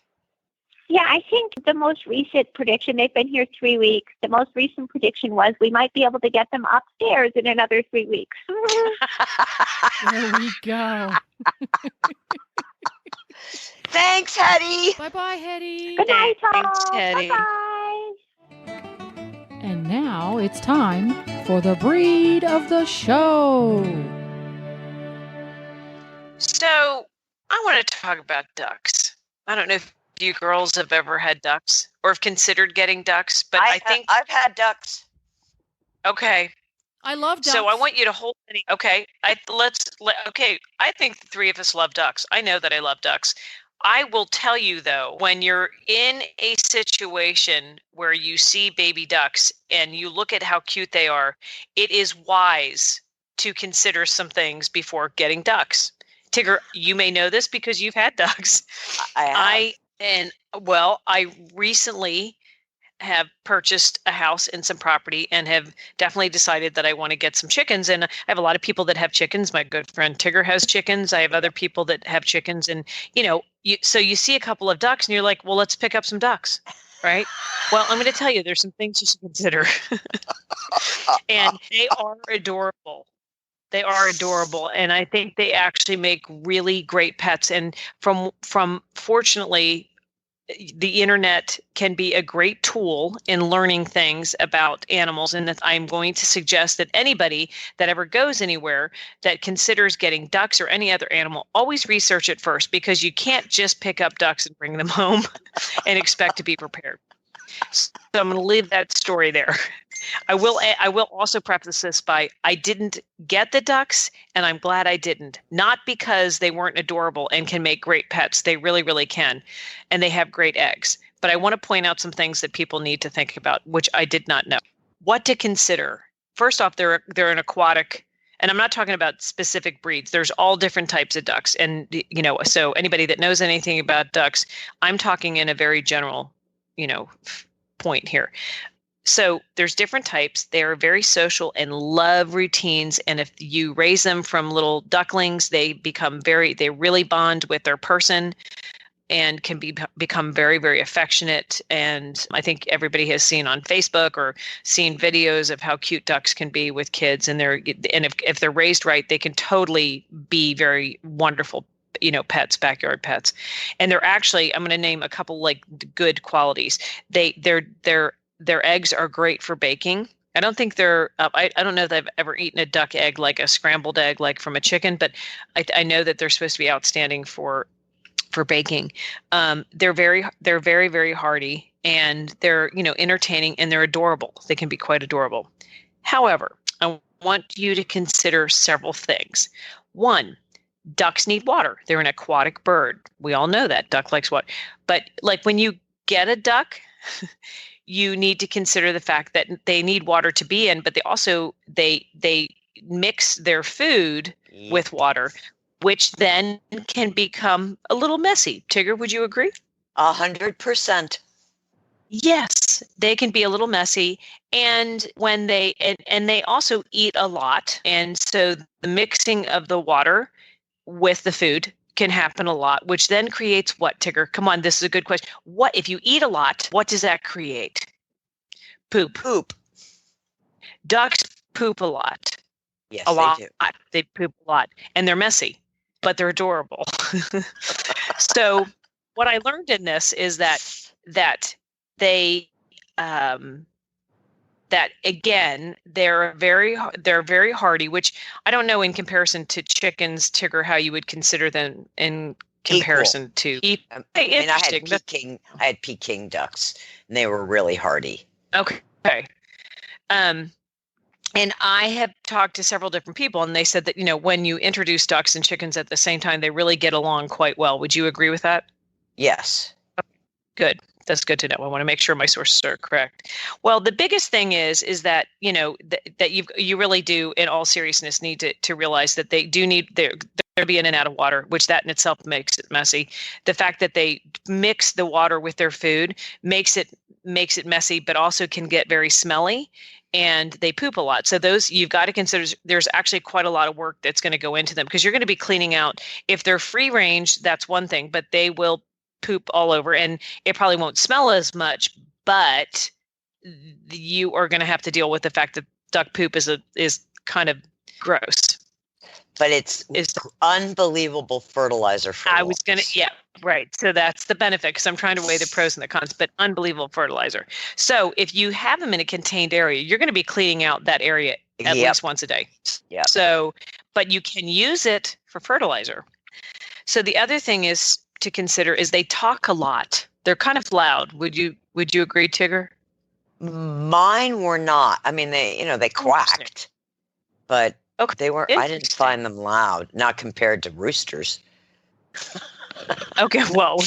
Yeah, I think the most recent prediction, they've been here 3 weeks. The most recent prediction was we might be able to get them upstairs in another 3 weeks. There we go. Thanks, Hetty. Bye-bye, Hetty. Good night, all. Thanks, Hetty. Bye-bye. And now it's time for the breed of the show. So I want to talk about ducks. I don't know if you girls have ever had ducks or have considered getting ducks, but I think I've had ducks. Okay. I love ducks. So I want you to hold any. Okay. I think the three of us love ducks. I know that I love ducks. I will tell you though, when you're in a situation where you see baby ducks and you look at how cute they are, it is wise to consider some things before getting ducks. Tigger, you may know this because you've had ducks. I recently have purchased a house and some property and have definitely decided that I want to get some chickens. And I have a lot of people that have chickens. My good friend Tigger has chickens. I have other people that have chickens. And, so you see a couple of ducks and you're like, well, let's pick up some ducks, right? Well, I'm going to tell you, there's some things you should consider. And they are adorable. They are adorable. And I think they actually make really great pets. And from fortunately, the internet can be a great tool in learning things about animals. And that I'm going to suggest that anybody that ever goes anywhere that considers getting ducks or any other animal, always research it first, because you can't just pick up ducks and bring them home and expect to be prepared. So I'm going to leave that story there. I will also preface this by, I didn't get the ducks, and I'm glad I didn't. Not because they weren't adorable and can make great pets. They really, really can. And they have great eggs. But I want to point out some things that people need to think about, which I did not know. What to consider. First off, they're an aquatic, and I'm not talking about specific breeds. There's all different types of ducks. And, so anybody that knows anything about ducks, I'm talking in a very general, point here. So there's different types. They are very social and love routines. And if you raise them from little ducklings, they really bond with their person and can become very, very affectionate. And I think everybody has seen on Facebook or seen videos of how cute ducks can be with kids. And if they're raised right, they can totally be very wonderful pets, backyard pets. And they're actually, I'm going to name a couple like good qualities. Their eggs are great for baking. I don't think I don't know that I've ever eaten a duck egg, like a scrambled egg, like from a chicken, but I know that they're supposed to be outstanding for baking. They're very, very hardy, and they're, entertaining, and they're adorable. They can be quite adorable. However, I want you to consider several things. One, ducks need water. They're an aquatic bird. We all know that. Duck likes water. But like when you get a duck, you need to consider the fact that they need water to be in, but they also, they mix their food with water, which then can become a little messy. Tigger, would you agree? 100%. Yes, they can be a little messy. And when they also eat a lot. And so the mixing of the water with the food can happen a lot, which then creates what, Tigger? Come on, this is a good question. What if you eat a lot? What does that create? Poop. Poop. Ducks poop a lot. Yes, A lot. they do. They poop a lot, and they're messy, but they're adorable. So what I learned in this is that they that again they're very hardy, which I don't know in comparison to chickens, Tigger, how you would consider them in comparison to. Hey, I mean, interesting. I had Peking ducks, and they were really hardy. Okay. And I have talked to several different people, and they said that, when you introduce ducks and chickens at the same time, they really get along quite well. Would you agree with that? Yes. Good. That's good to know. I want to make sure my sources are correct. Well, the biggest thing is that, that you really do, in all seriousness, need to realize that they do need they're be in and out of water, which that in itself makes it messy. The fact that they mix the water with their food makes it messy, but also can get very smelly, and they poop a lot. So those, you've got to consider, there's actually quite a lot of work that's going to go into them, because you're going to be cleaning out. If they're free range, that's one thing, but they will poop all over, and it probably won't smell as much, but you are going to have to deal with the fact that duck poop is kind of gross. But it's unbelievable fertilizer for I was going to, yeah, right. So that's the benefit, because I'm trying to weigh the pros and the cons, but unbelievable fertilizer. So if you have them in a contained area, you're going to be cleaning out that area at least once a day. Yeah. So, but you can use it for fertilizer. So the other thing is to consider is they talk a lot. They're kind of loud. Would you agree, Tigger? Mine were not. I mean, they quacked, but they were. I didn't find them loud, not compared to roosters. Okay, well,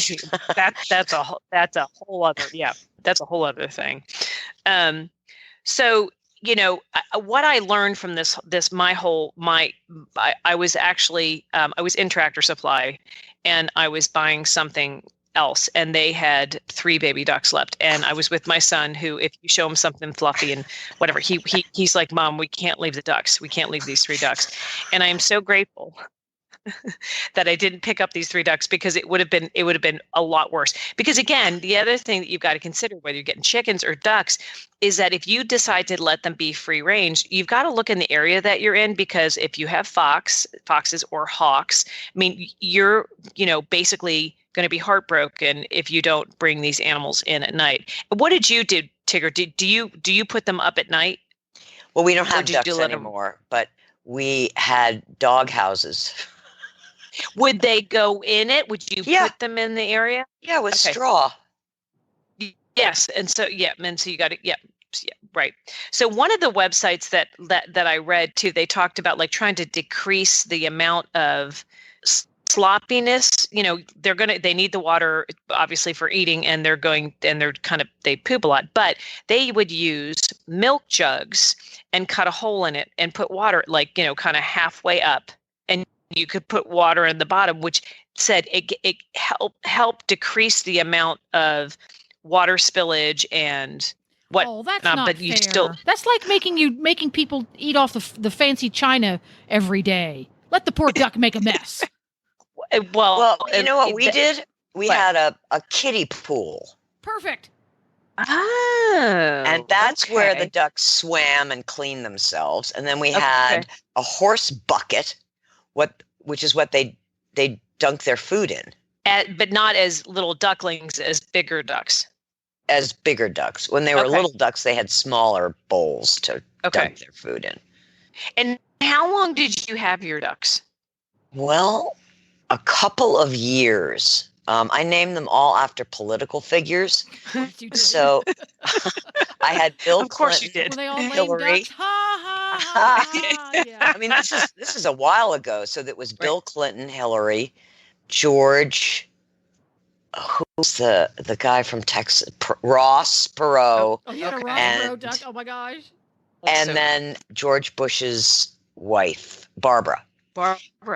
that's a whole other thing. So what I learned from this I was actually I was in Tractor Supply, and I was buying something else, and they had 3 baby ducks left, and I was with my son, who, if you show him something fluffy and whatever, he's like, Mom, we can't leave the ducks. We can't leave these 3 ducks. And I am so grateful that I didn't pick up these 3 ducks, because it would have been a lot worse. Because again, the other thing that you've got to consider, whether you're getting chickens or ducks, is that if you decide to let them be free range, you've got to look in the area that you're in, because if you have foxes or hawks, I mean, you're, basically going to be heartbroken if you don't bring these animals in at night. What did you do, Tigger? Do you put them up at night? Well, we don't have ducks anymore, but we had dog houses. Would they go in it? Would you put them in the area? Yeah, with straw. Yes, and so you got it. Yeah, right. So one of the websites that I read too, they talked about like trying to decrease the amount of sloppiness. They need the water obviously for eating, and they poop a lot, but they would use milk jugs and cut a hole in it and put water kind of halfway up, and you could put water in the bottom, which said it helped decrease the amount of water spillage and what. Oh, that's not but fair. you still. That's like making people eat off the fancy china every day. Let the poor duck make a mess. Well, you know what we did? We had a kiddie pool. Perfect. Oh, and that's where the ducks swam and cleaned themselves. And then we had a horse bucket, which is what they dunk their food in. But not as little ducklings, as bigger ducks. As bigger ducks. When they were little ducks, they had smaller bowls to dunk their food in. And how long did you have your ducks? Well, a couple of years. I named them all after political figures. So I had Bill Clinton. Of course you did. Were they all lame Hillary. ducks? Ha, ha, ha. Yeah. I mean, this is a while ago. So that was Bill Clinton, Hillary, George. Who's the guy from Texas? Ross Perot. Oh, you had a Ross Perot duck? Oh my gosh. And then George Bush's wife, Barbara.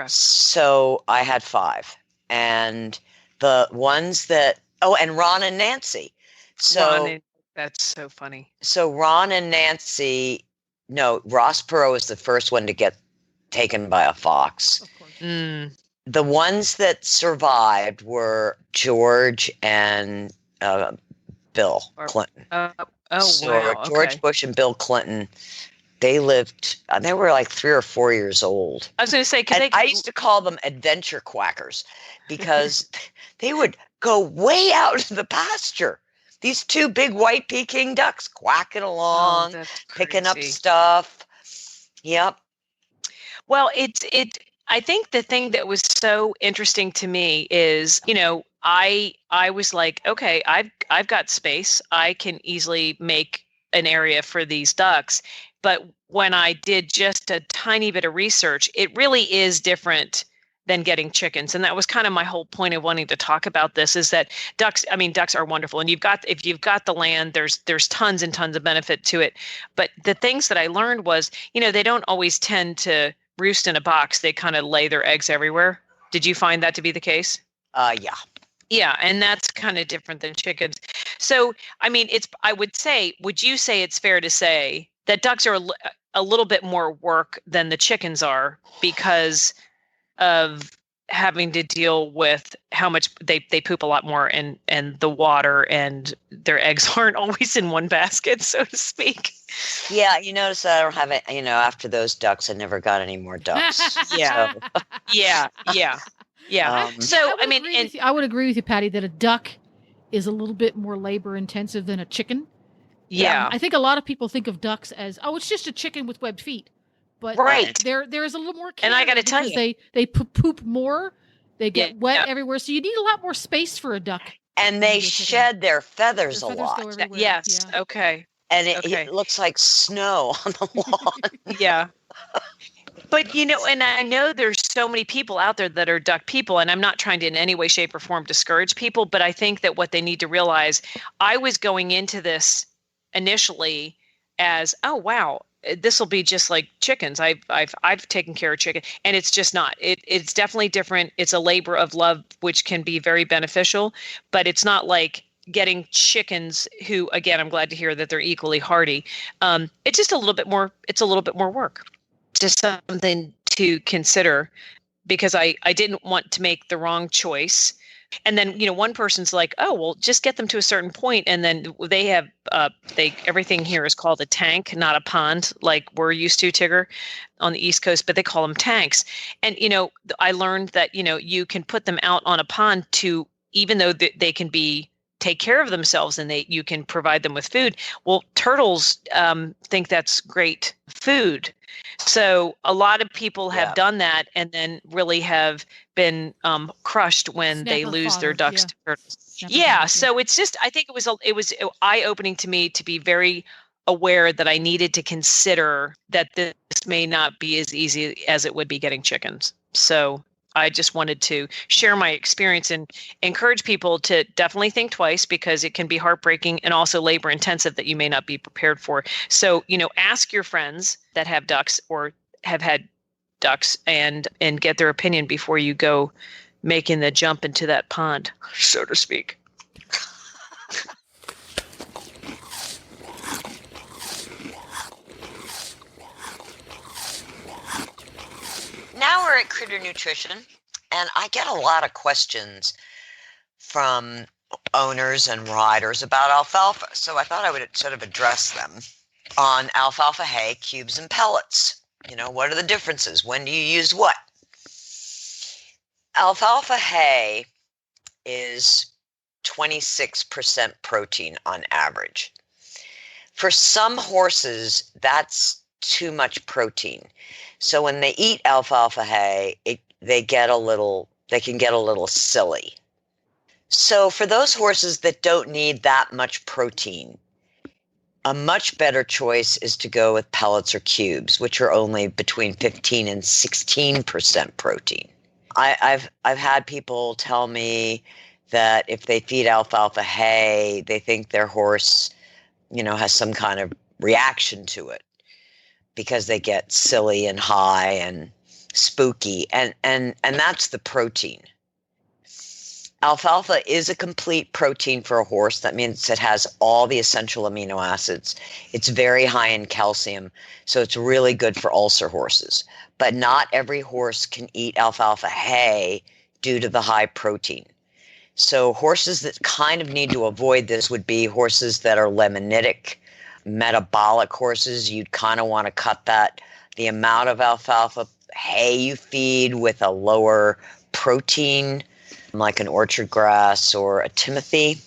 So I had 5. And the ones that, and Ron and Nancy. So that's so funny. So Ron and Nancy, Ross Perot was the first one to get taken by a fox. Of course. The ones that survived were George and Bill Clinton. So George Bush and Bill Clinton, they lived, they were like 3 or 4 years old. I was going to say, And I used to call them adventure quackers because they would go way out into the pasture. These 2 big white Peking ducks quacking along, picking up stuff. Yep. Well, I think the thing that was so interesting to me is, I was like, okay, I've got space. I can easily make an area for these ducks. But when I did just a tiny bit of research, it really is different than getting chickens. And that was kind of my whole point of wanting to talk about this, is that ducks are wonderful. And if you've got the land, there's tons and tons of benefit to it. But the things that I learned was, they don't always tend to roost in a box. They kind of lay their eggs everywhere. Did you find that to be the case? Yeah. Yeah, and that's kind of different than chickens. So, would you say it's fair to say that ducks are a little bit more work than the chickens are because of having to deal with how much they poop a lot more and the water, and their eggs aren't always in one basket, so to speak? Yeah, you notice that I don't have it, after those ducks, I never got any more ducks. Yeah. So. Yeah. So, I would agree with you, Patty, that a duck is a little bit more labor intensive than a chicken. Yeah. I think a lot of people think of ducks as, it's just a chicken with webbed feet. But right. there is a little more care. And I got to tell you, they poop more. They get wet everywhere. So you need a lot more space for a duck. And they shed their feathers a lot. Yes. Yeah. Okay. And it looks like snow on the lawn. Yeah. But, and I know there's so many people out there that are duck people, and I'm not trying to in any way, shape, or form discourage people, but I think that what they need to realize, I was going into this initially as, oh, wow, this will be just like chickens. I've taken care of chicken, and it's just not. It's definitely different. It's a labor of love, which can be very beneficial, but it's not like getting chickens who, again, I'm glad to hear that they're equally hardy. It's just a little bit more. It's a little bit more work. Just something to consider, because I didn't want to make the wrong choice. And then, one person's like, oh, well, just get them to a certain point. And then they have, everything here is called a tank, not a pond, like we're used to, Tigger, on the East Coast, but they call them tanks. And, I learned that, you can put them out on a pond to, even though they can take care of themselves and you can provide them with food. Well, turtles think that's great food. So a lot of people have done that and then really have been crushed when they lose their ducks to turtles. So it's just, I think it was eye-opening to me to be very aware that I needed to consider that this may not be as easy as it would be getting chickens. So I just wanted to share my experience and encourage people to definitely think twice, because it can be heartbreaking and also labor intensive that you may not be prepared for. So, ask your friends that have ducks or have had ducks and get their opinion before you go making the jump into that pond, so to speak. Now we're at Critter Nutrition, and I get a lot of questions from owners and riders about alfalfa. So I thought I would sort of address them on alfalfa hay, cubes, and pellets. What are the differences? When do you use what? Alfalfa hay is 26% protein on average. For some horses, that's too much protein. So when they eat alfalfa hay, they can get a little silly. So for those horses that don't need that much protein, a much better choice is to go with pellets or cubes, which are only between 15 and 16% protein. I've had people tell me that if they feed alfalfa hay, they think their horse, has some kind of reaction to it, because they get silly and high and spooky, and that's the protein. Alfalfa is a complete protein for a horse. That means it has all the essential amino acids. It's very high in calcium, so it's really good for ulcer horses. But not every horse can eat alfalfa hay due to the high protein. So horses that kind of need to avoid this would be horses that are lemonitic, metabolic horses, you'd kind of want to cut the amount of alfalfa hay you feed with a lower protein, like an orchard grass or a timothy,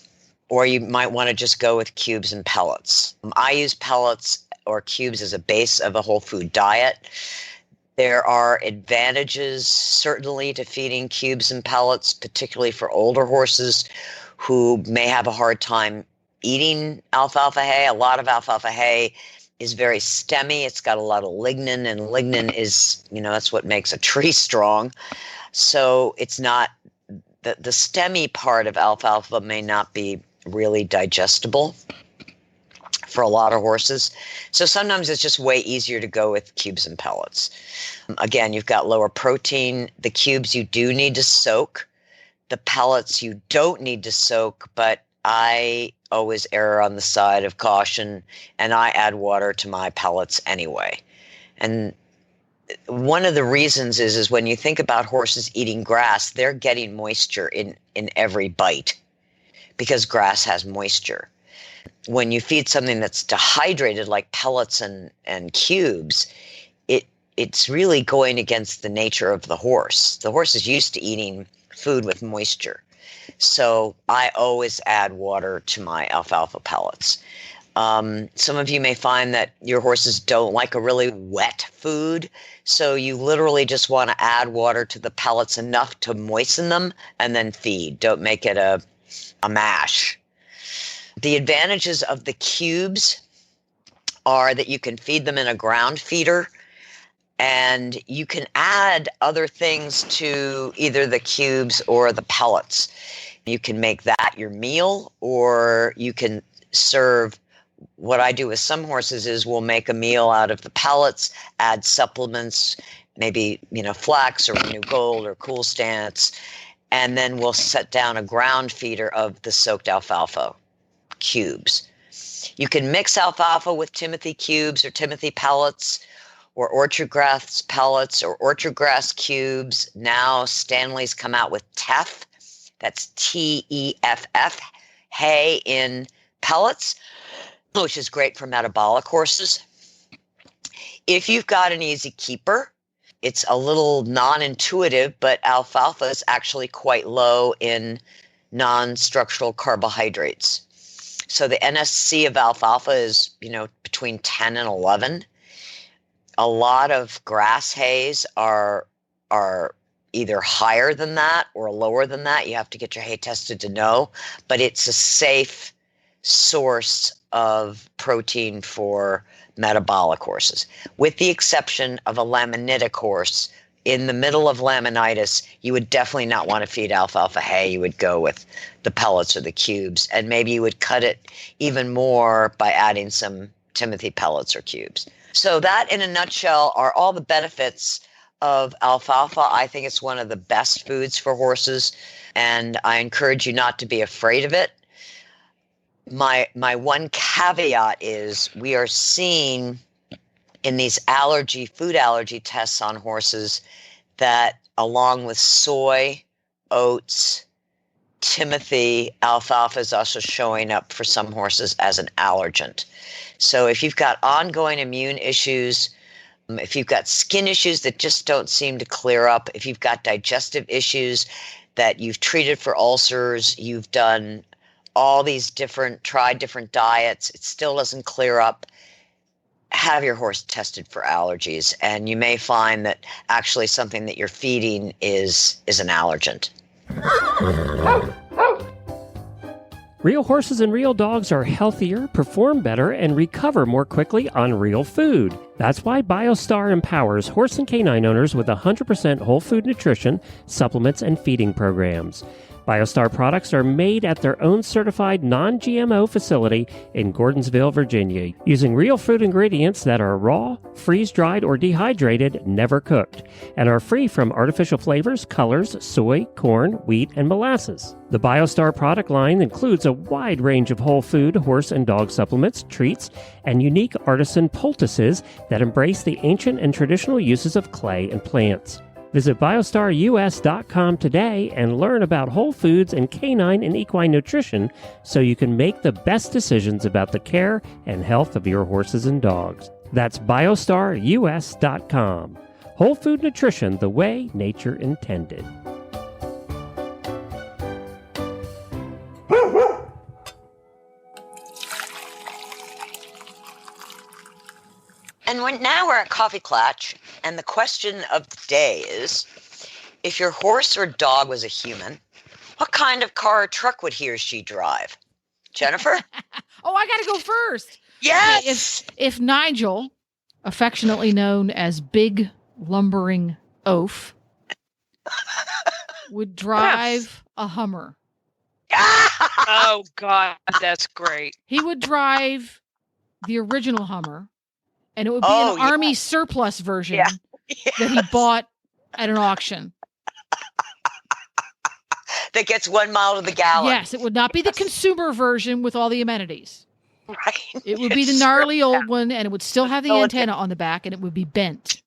or you might want to just go with cubes and pellets. I use pellets or cubes as a base of a whole food diet. There are advantages, certainly, to feeding cubes and pellets, particularly for older horses who may have a hard time eating alfalfa hay. A lot of alfalfa hay is very stemmy. It's got a lot of lignin, and lignin is, that's what makes a tree strong. So it's not, the stemmy part of alfalfa may not be really digestible for a lot of horses. So sometimes it's just way easier to go with cubes and pellets. Again, you've got lower protein. The cubes you do need to soak. The pellets you don't need to soak, but I always err on the side of caution, and I add water to my pellets anyway. And one of the reasons is when you think about horses eating grass, they're getting moisture in every bite because grass has moisture. When you feed something that's dehydrated like pellets and cubes, it's really going against the nature of the horse. The horse is used to eating food with moisture. So I always add water to my alfalfa pellets. Some of you may find that your horses don't like a really wet food, so you literally just want to add water to the pellets enough to moisten them and then feed. Don't make it a mash. The advantages of the cubes are that you can feed them in a ground feeder, and you can add other things to either the cubes or the pellets. You can make that your meal, or you can serve. What I do with some horses is we'll make a meal out of the pellets, add supplements, maybe, flax or Renew Gold or Cool Stance, and then we'll set down a ground feeder of the soaked alfalfa cubes. You can mix alfalfa with Timothy cubes or Timothy pellets or orchard grass pellets or orchard grass cubes. Now Stanley's come out with TEFF, that's TEFF, hay in pellets, which is great for metabolic horses. If you've got an easy keeper, it's a little non-intuitive, but alfalfa is actually quite low in non-structural carbohydrates. So the NSC of alfalfa is, between 10 and 11. A lot of grass hays are either higher than that or lower than that. You have to get your hay tested to know, but it's a safe source of protein for metabolic horses, with the exception of a laminitic horse. In the middle of laminitis, you would definitely not want to feed alfalfa hay. You would go with the pellets or the cubes, and maybe you would cut it even more by adding some Timothy pellets or cubes. So that, in a nutshell, are all the benefits of alfalfa. I think it's one of the best foods for horses, and I encourage you not to be afraid of it. My one caveat is we are seeing in these food allergy tests on horses that along with soy, oats, Timothy, alfalfa is also showing up for some horses as an allergen. So if you've got ongoing immune issues, if you've got skin issues that just don't seem to clear up, if you've got digestive issues that you've treated for ulcers, you've done all these tried different diets, it still doesn't clear up, have your horse tested for allergies, and you may find that actually something that you're feeding is an allergen. Real horses and real dogs are healthier, perform better, and recover more quickly on real food. That's why Biostar empowers horse and canine owners with 100% whole food nutrition, supplements, and feeding programs. Biostar products are made at their own certified non-GMO facility in Gordonsville, Virginia, using real food ingredients that are raw, freeze-dried, or dehydrated, never cooked, and are free from artificial flavors, colors, soy, corn, wheat, and molasses. The Biostar product line includes a wide range of whole food, horse and dog supplements, treats, and unique artisan poultices that embrace the ancient and traditional uses of clay and plants. Visit biostarus.com today and learn about whole foods and canine and equine nutrition so you can make the best decisions about the care and health of your horses and dogs. That's biostarus.com. Whole food nutrition the way nature intended. And now we're at Coffee Klatch, and the question of the day is, if your horse or dog was a human, what kind of car or truck would he or she drive? Jennifer? Oh, I got to go first. Yes! If Nigel, affectionately known as Big Lumbering Oaf, would drive a Hummer. Oh, God, that's great. He would drive the original Hummer, and it would be an Army surplus version that he bought at an auction. That gets 1 mile to the gallon. Yes, it would not be the consumer version with all the amenities. Right. It would be the gnarly old one, and it would still have the antenna on the back, and it would be bent.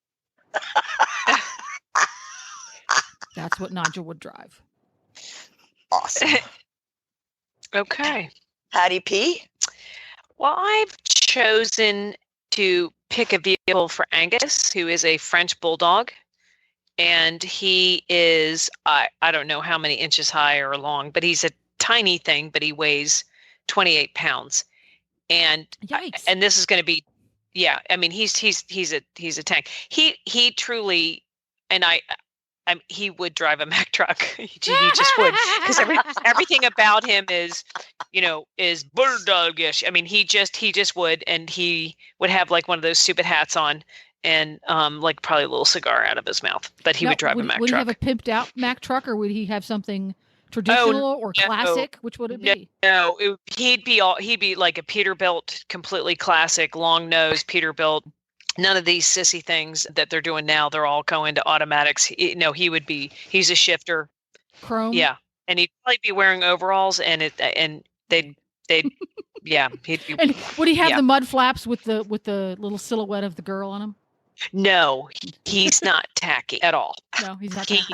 That's what Nigel would drive. Awesome. Okay. Hattie P? Well, I've chosen to pick a vehicle for Angus, who is a French bulldog. And he is, I don't know how many inches high or long, but he's a tiny thing, but he weighs 28 pounds. And Yikes. And this is going to be, I mean, he's a tank. He truly, and he would drive a Mack truck. he just would, because everything about him is bulldogish. I mean, he just would, and he would have like one of those stupid hats on, and like probably a little cigar out of his mouth. But he would drive a Mack truck. Would he have a pimped out Mack truck, or would he have something traditional or classic? Which would it be? No, he'd be like a Peterbilt, completely classic, long nose Peterbilt. None of these sissy things that they're doing now. They're all going to automatics. He's a shifter. Chrome. Yeah, and he'd probably be wearing overalls, and they'd he'd be. And would he have the mud flaps with the little silhouette of the girl on him? No, he's not tacky at all. No, he's not tacky.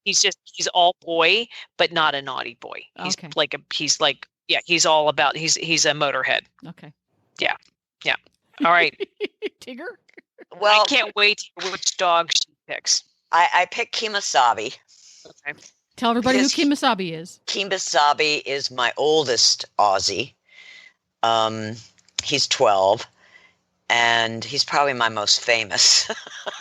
He's all boy, but not a naughty boy. He's okay. He's all about, he's a motorhead. Okay. Yeah. All right. Tigger? Well, I can't wait to hear which dog she picks. I picked Kemosabe. Okay. Tell everybody who Kemosabe is. Kemosabe is my oldest Aussie. He's 12. And he's probably my most famous.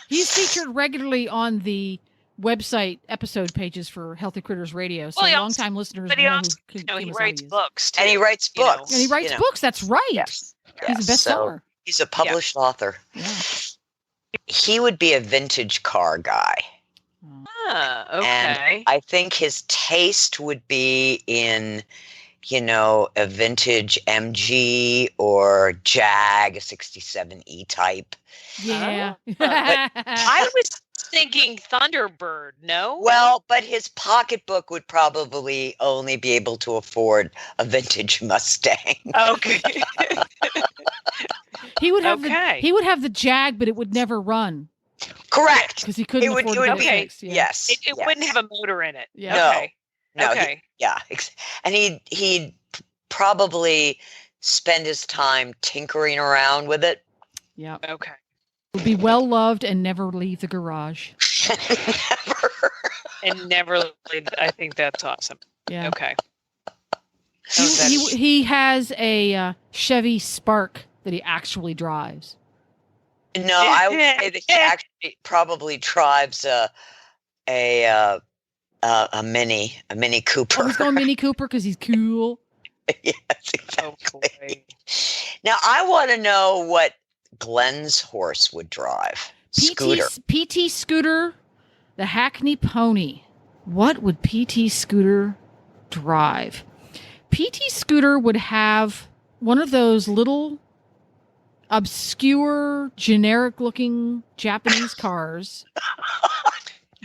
He's featured regularly on the website episode pages for Healthy Critters Radio. So long-time listeners know who he writes books. And he writes books. And he writes books. That's right. Yes. He's a bestseller. So he's a published author. Yeah. He would be a vintage car guy. Ah, okay. And I think his taste would be in, a vintage MG or Jag, a 67E type. Yeah. I was thinking Thunderbird, no? Well, but his pocketbook would probably only be able to afford a vintage Mustang. Okay. He would have the Jag, but it would never run. Correct. Because he couldn't afford it would the be, fixed. Yeah. Yes. It wouldn't have a motor in it. Yeah. Okay. No. Okay. And he'd probably spend his time tinkering around with it. Yeah. Okay. Would be well loved and never leave the garage. Never leave. I think that's awesome. Yeah. Okay. He has a Chevy Spark that he actually drives. No, I would say that he actually probably drives a Mini Cooper. Oh, he's going Mini Cooper because he's cool. Yes, exactly. Oh, boy. Now I want to know what Glenn's horse would drive. Scooter. PT Scooter, the Hackney Pony. What would PT Scooter drive? PT Scooter would have one of those little obscure, generic-looking Japanese cars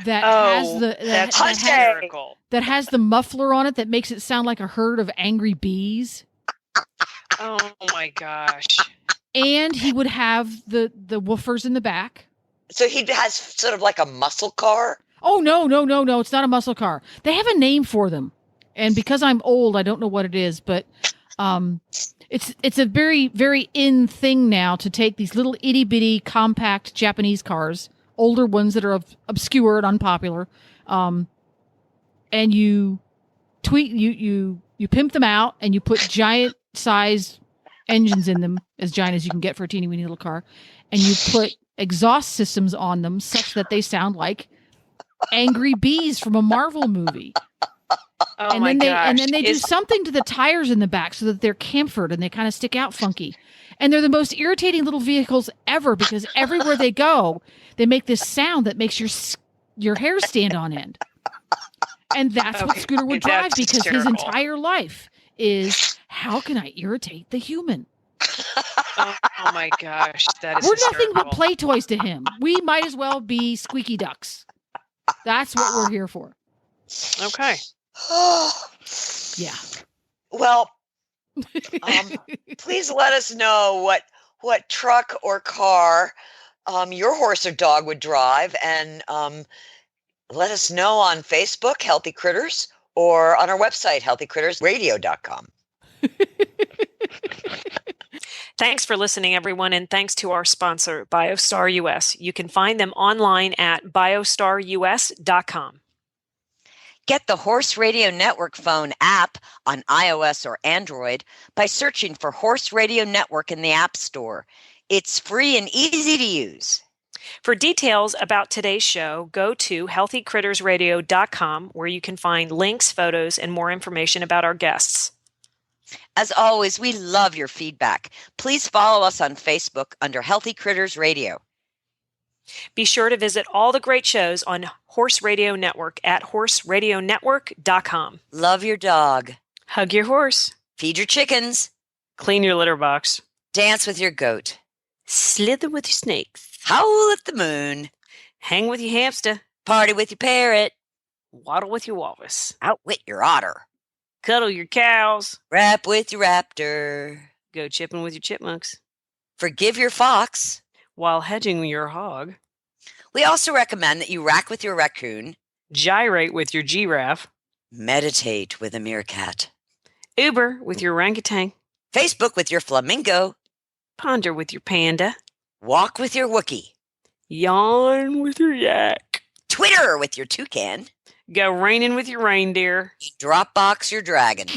that has the muffler on it that makes it sound like a herd of angry bees. Oh my gosh! And he would have the woofers in the back. So he has sort of like a muscle car? Oh, no. It's not a muscle car. They have a name for them. And because I'm old, I don't know what it is, but it's a very, very in thing now to take these little itty bitty compact Japanese cars, older ones that are obscure and unpopular, and you pimp them out and you put giant size engines in them, as giant as you can get for a teeny weeny little car, and you put exhaust systems on them such that they sound like angry bees from a Marvel movie. Oh and my then gosh. and then they do something to the tires in the back so that they're chamfered and they kind of stick out funky. And they're the most irritating little vehicles ever because everywhere they go, they make this sound that makes your hair stand on end. And that's what Scooter would drive because his entire life is, how can I irritate the human? Oh my gosh, that is We're hysterical. nothing but play toys to him. We might as well be squeaky ducks. That's what we're here for. Okay. Yeah. Well, please let us know what truck or car your horse or dog would drive, and let us know on Facebook, Healthy Critters, or on our website, healthycrittersradio.com. Thanks for listening, everyone, and thanks to our sponsor, Biostar US. You can find them online at biostarus.com. Get the Horse Radio Network phone app on iOS or Android by searching for Horse Radio Network in the App Store. It's free and easy to use. For details about today's show, go to healthycrittersradio.com, where you can find links, photos, and more information about our guests. As always, we love your feedback. Please follow us on Facebook under Healthy Critters Radio. Be sure to visit all the great shows on Horse Radio Network at horseradionetwork.com. Love your dog. Hug your horse. Feed your chickens. Clean your litter box. Dance with your goat. Slither with your snakes. Howl at the moon. Hang with your hamster. Party with your parrot. Waddle with your walrus. Outwit your otter. Cuddle your cows. Rap with your raptor. Go chipping with your chipmunks. Forgive your fox. While hedging your hog. We also recommend that you rack with your raccoon. Gyrate with your giraffe. Meditate with a meerkat. Uber with your orangutan. Facebook with your flamingo. Ponder with your panda. Walk with your Wookie. Yawn with your yak. Twitter with your toucan. Go raining with your reindeer. Dropbox your dragon.